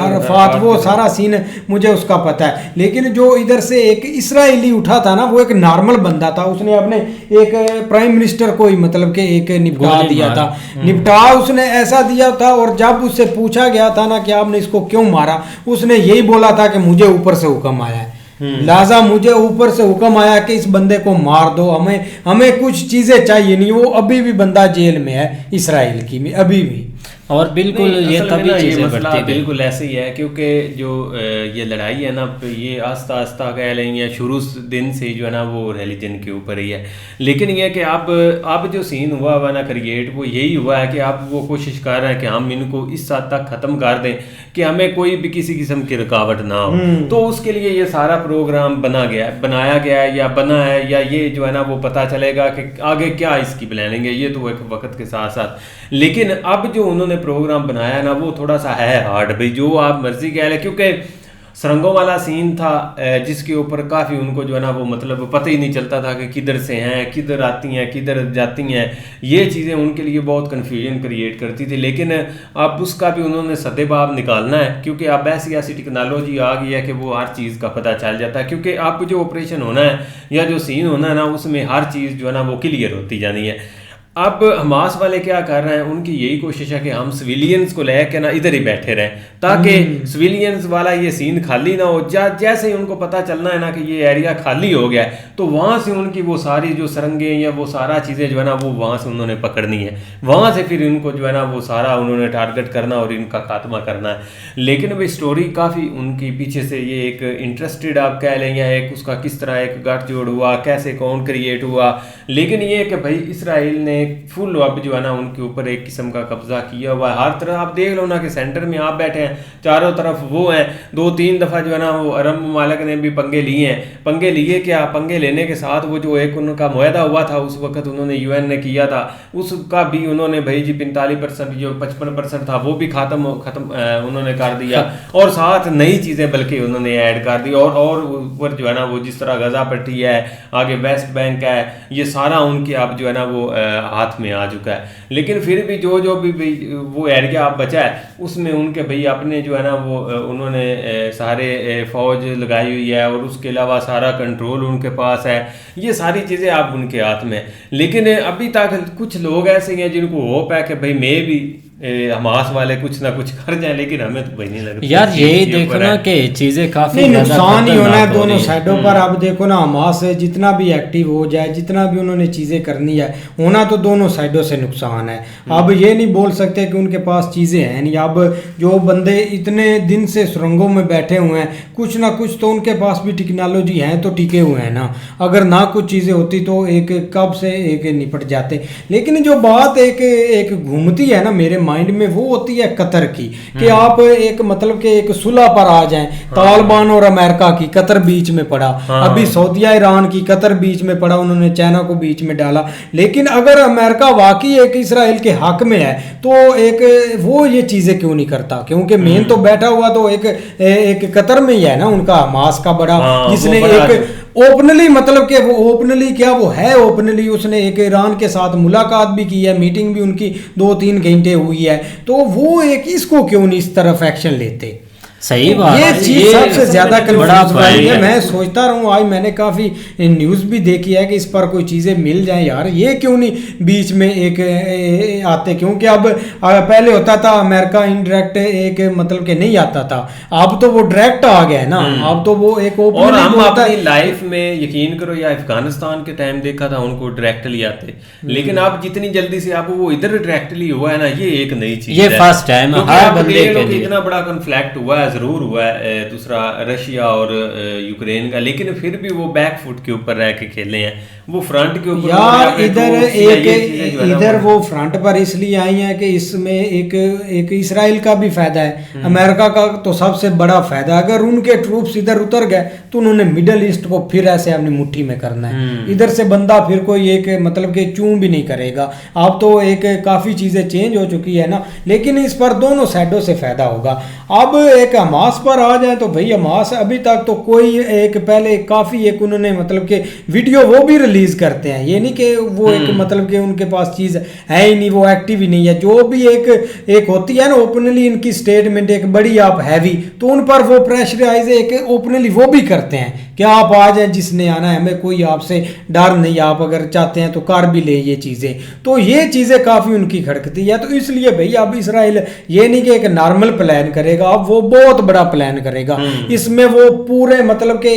अरफात, वो सारा सीन मुझे उसका पता है। लेकिन जो इधर से एक इसराइली उठा था ना, वो एक नॉर्मल बंदा था, उसने अपने एक प्राइम मिनिस्टर को ही मतलब कि एक निपटा दिया था, निपटा उसने ऐसा दिया था। और जब उससे पूछा गया था ना कि आपने इसको क्यों मारा, उसने यही बोला था कि मुझे ऊपर से हुक्म आया है, लिहाजा मुझे ऊपर से हुक्म आया कि इस बंदे को मार दो, हमें कुछ चीजें चाहिए नहीं। वो अभी भी बंदा जेल में है इसराइल की में, अभी भी। और बिल्कुल ये तभी चीज़ें बढ़ती है, बिल्कुल ऐसे ही है, क्योंकि जो ये लड़ाई है ना, ये आस्ता आस्ता कह लें या शुरू दिन से जो है ना वो रिलीजन के ऊपर ही है। लेकिन ये कि अब जो सीन हुआ ना क्रिएट, वो यही हुआ है कि आप वो कोशिश कर रहे हैं कि हम इनको इस हद तक ख़त्म कर दें कि हमें कोई भी किसी किस्म की रुकावट ना हो। तो उसके लिए ये सारा प्रोग्राम बनाया गया है या बना है, या ये जो है ना वो पता चलेगा कि आगे क्या इसकी प्लानिंग है, ये तो एक वक्त के साथ साथ। लेकिन अब जो उन्होंने प्रोग्राम बनाया ना, वो थोड़ा सा है हार्ड भाई, जो आप मर्जी कह लें, क्योंकि सुरंगों वाला सीन था जिसके ऊपर काफ़ी उनको जो है ना वो मतलब पता ही नहीं चलता था कि किधर से हैं, किधर आती हैं, किधर जाती हैं। ये चीज़ें उनके लिए बहुत कन्फ्यूजन क्रिएट करती थी। लेकिन अब उसका भी उन्होंने सदेबाब निकालना है, क्योंकि अब ऐसी टेक्नोलॉजी आ गई है कि वो हर चीज़ का पता चल जाता है। क्योंकि अब जो ऑपरेशन होना है या जो सीन होना है ना, उसमें हर चीज़ जो है ना वो क्लियर होती जानी है। अब हमास वाले क्या कर रहे हैं, उनकी यही कोशिश है कि हम सिविलियंस को लेकर ना इधर ही बैठे रहें, ताकि सिविलियंस वाला ये सीन खाली ना हो। जैसे ही उनको पता चलना है ना कि ये एरिया खाली हो गया है, तो वहाँ से उनकी वो सारी जो सरंगें या वो सारा चीज़ें जो है ना वो वहाँ से उन्होंने पकड़नी है, वहाँ से फिर इनको जो है ना वो सारा उन्होंने टारगेट करना और इनका खात्मा करना है। लेकिन वो स्टोरी काफ़ी उनकी पीछे से ये एक इंटरेस्टेड आप कह लें, या एक उसका किस तरह एक गठजोड़ हुआ, कैसे कौन क्रिएट हुआ। लेकिन ये कि भाई इसराइल ने फुल अब जो है ना उनके ऊपर एक किस्म का कब्जा किया हुआ है। हर तरह आप देख लो ना कि सेंटर में आप बैठे हैं, चारों तरफ वो हैं। 2-3 दफ़ा जो है ना वो अरब ममालिक ने भी पंगे लिए हैं। पंगे लिए क्या, पंगे लेने के साथ वो जो एक उनका मुआहदा हुआ था उस वक्त उन्होंने UN ने किया था, उसका भी उन्होंने भाई जी 45% जो 55% था वो भी ख़त्म उन्होंने कर दिया, और साथ नई चीज़ें बल्कि उन्होंने ऐड कर दी। और ऊपर जो है ना वो जिस तरह गजा पट्टी है, आगे वेस्ट बैंक है, ये सारा उनके अब जो है ना वो हाथ में आ चुका है। लेकिन फिर भी जो भी वो एरिया आप बचा है उसमें उनके भाई अपने जो है ना वो उन्होंने सारे फौज लगाई हुई है, और उसके अलावा सारा कंट्रोल उनके पास है। ये सारी चीज़ें आप उनके हाथ में। लेकिन अभी तक कुछ लोग ऐसे हैं जिनको होप है कि भाई मैं भी हमास वाले कुछ ना कुछ कर जाए, लेकिन हमें तो भाई नहीं लगता यार यही इसके देखो ऊपर ना है। कि चीजें काफी नहीं, ज्यादा नुकसान ही होना है खतरनाक हो दोनों रही हैं। साइडों पर। अब देखो ना, हमास जितना भी एक्टिव हो जाए, जितना भी उन्होंने चीज़ें करनी है, होना तो दोनों साइडों से नुकसान है। अब ये नहीं बोल सकते कि उनके पास चीज़ें हैं नहीं। अब जो बंदे इतने दिन से सुरंगों में बैठे हुए हैं, कुछ ना कुछ तो उनके पास भी टेक्नोलॉजी है, तो टिके हुए हैं ना। अगर ना कुछ चीज़ें होती तो एक कब से एक निपट जाते। लेकिन जो बात एक घूमती है ना मेरे माइंड में, वो होती है कतर की, कि आप एक मतलब कि एक सुलह पर आ जाएं। तालिबान और अमेरिका की, कतर बीच में पड़ा। अभी सऊदीया ईरान की, कतर बीच में पड़ा, उन्होंने चाइना को बीच में डाला। लेकिन अगर अमेरिका वाकई एक इसराइल के हक में है, तो एक वो ये चीज़ें क्यों नहीं करता? क्योंकि मेन तो बैठा हुआ तो एक कतर में ही है ना उनका, हमास का बड़ा, जिसने एक ओपनली मतलब कि वो ओपनली क्या, वो है ओपनली, उसने एक ईरान के साथ मुलाकात भी की है, मीटिंग भी उनकी 2-3 घंटे हुई है। तो वो एक इसको क्यों नहीं इस तरफ एक्शन लेते? सही बात ये है। चीज सबसे ज्यादा बड़ा कंफ्यूज पॉइंट है। है। मैं सोचता रहूं, आज मैंने काफी न्यूज भी देखी है कि इस पर कोई चीजें मिल जाए यार, ये क्यों नहीं बीच में एक आते? क्योंकि अब पहले होता था अमेरिका इनडायरेक्ट एक मतलब कि नहीं आता था, अब तो वो डायरेक्ट आ गया है ना। अब तो वो एक और ओपनली हम बोलता अपनी है। लाइफ में यकीन करो, या अफगानिस्तान के टाइम देखा था उनको डायरेक्टली आते, लेकिन अब जितनी जल्दी से आप वो इधर डायरेक्टली हुआ है ना, ये एक नई चीज ये है। first time क्योंकि हर आप बंदे देख के लो कि लिए। इतना बड़ा कन्फ्लिक्ट हुआ है, जरूर हुआ है दूसरा रशिया और यूक्रेन का, लेकिन फिर भी वो बैक फुट के ऊपर रह के खेले हैं, वो फ्रंट के ऊपर यार अपने इधर troops या एक ये चीजें जो है ना, इधर वो फ्रंट पर इसलिए आई हैं कि इसमें एक इसराइल का भी फायदा है, अमेरिका का तो सबसे बड़ा फायदा। अगर उनके ट्रूप्स इधर उतर गए तो उन्होंने मिडल ईस्ट को फिर ऐसे अपनी मुट्ठी में करना है। इधर से बंदा फिर कोई एक मतलब कि चूं भी नहीं करेगा। अब तो एक काफी चीजें चेंज हो चुकी है ना, लेकिन इस पर दोनों साइडों से फायदा होगा। अब एक हमास पर आ जाए तो भाई हमास अभी तक तो कोई एक पहले काफी एक उन्होंने मतलब कि वीडियो वो भी रिलीज करते हैं, ये नहीं कि वो एक मतलब कि उनके पास चीज है ही नहीं, वो एक्टिव ही नहीं है। जो भी एक होती है ना ओपनली इनकी स्टेटमेंट एक बड़ी आप हैवी, तो उन पर वो प्रेशराइज एक ओपनली वो भी करते हैं कि आप आ जाए, जिसने आना है, हमें कोई आपसे डर नहीं, आप अगर चाहते हैं तो कर भी ले ये चीजें। तो ये चीजें काफी उनकी खड़कती है। तो इसलिए भाई अब इसराइल ये नहीं कि एक नॉर्मल प्लान करेगा, अब वो बहुत बड़ा प्लान करेगा। इसमें वो पूरे मतलब कि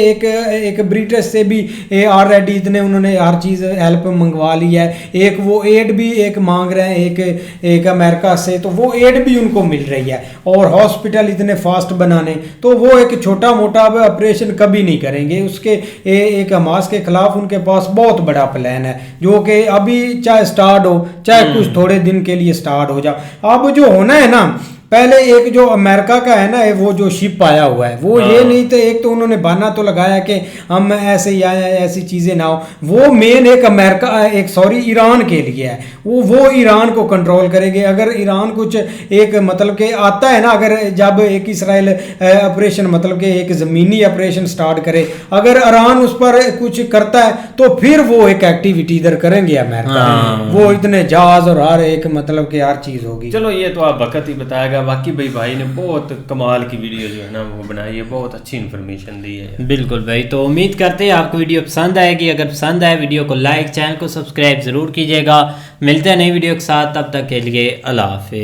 एक ब्रिटिश से भी ऑलरेडी इतने उन्होंने हर चीज हेल्प मंगवा ली है। एक वो एड भी एक मांग रहे हैं एक अमेरिका से, तो वो एड भी उनको मिल रही है। और हॉस्पिटल इतने फास्ट बनाने, तो वो एक छोटा मोटा ऑपरेशन कभी नहीं करेंगे। उसके एक हमास के खिलाफ उनके पास बहुत बड़ा प्लान है, जो कि अभी चाहे स्टार्ट हो, चाहे कुछ थोड़े दिन के लिए स्टार्ट हो जाए। अब जो होना है ना, पहले एक जो अमेरिका का है ना, वो जो शिप आया हुआ है, वो ये नहीं तो एक तो उन्होंने बहाना तो लगाया कि हम ऐसे ही आए, ऐसी चीजें ना हो। वो मेन एक अमेरिका ईरान के लिए है, वो ईरान को कंट्रोल करेंगे। अगर ईरान कुछ एक मतलब के आता है ना, अगर जब एक इसराइल ऑपरेशन मतलब के एक जमीनी ऑपरेशन स्टार्ट करे, अगर ईरान उस पर कुछ करता है तो फिर वो एक एक्टिविटी इधर करेंगे अमेरिका। वो इतने जहाज और हर एक मतलब के हर चीज होगी। चलो ये तो आप वक्त ही बताएगा। बाकी भाई ने बहुत कमाल की वीडियो जो है ना वो बनाई है, बहुत अच्छी इन्फॉर्मेशन दी है। बिल्कुल भाई, तो उम्मीद करते हैं आपको वीडियो पसंद आएगी। अगर पसंद आए वीडियो को लाइक, चैनल को सब्सक्राइब जरूर कीजिएगा। मिलते हैं नई वीडियो के साथ, तब तक के लिए अल्लाह हाफिज़।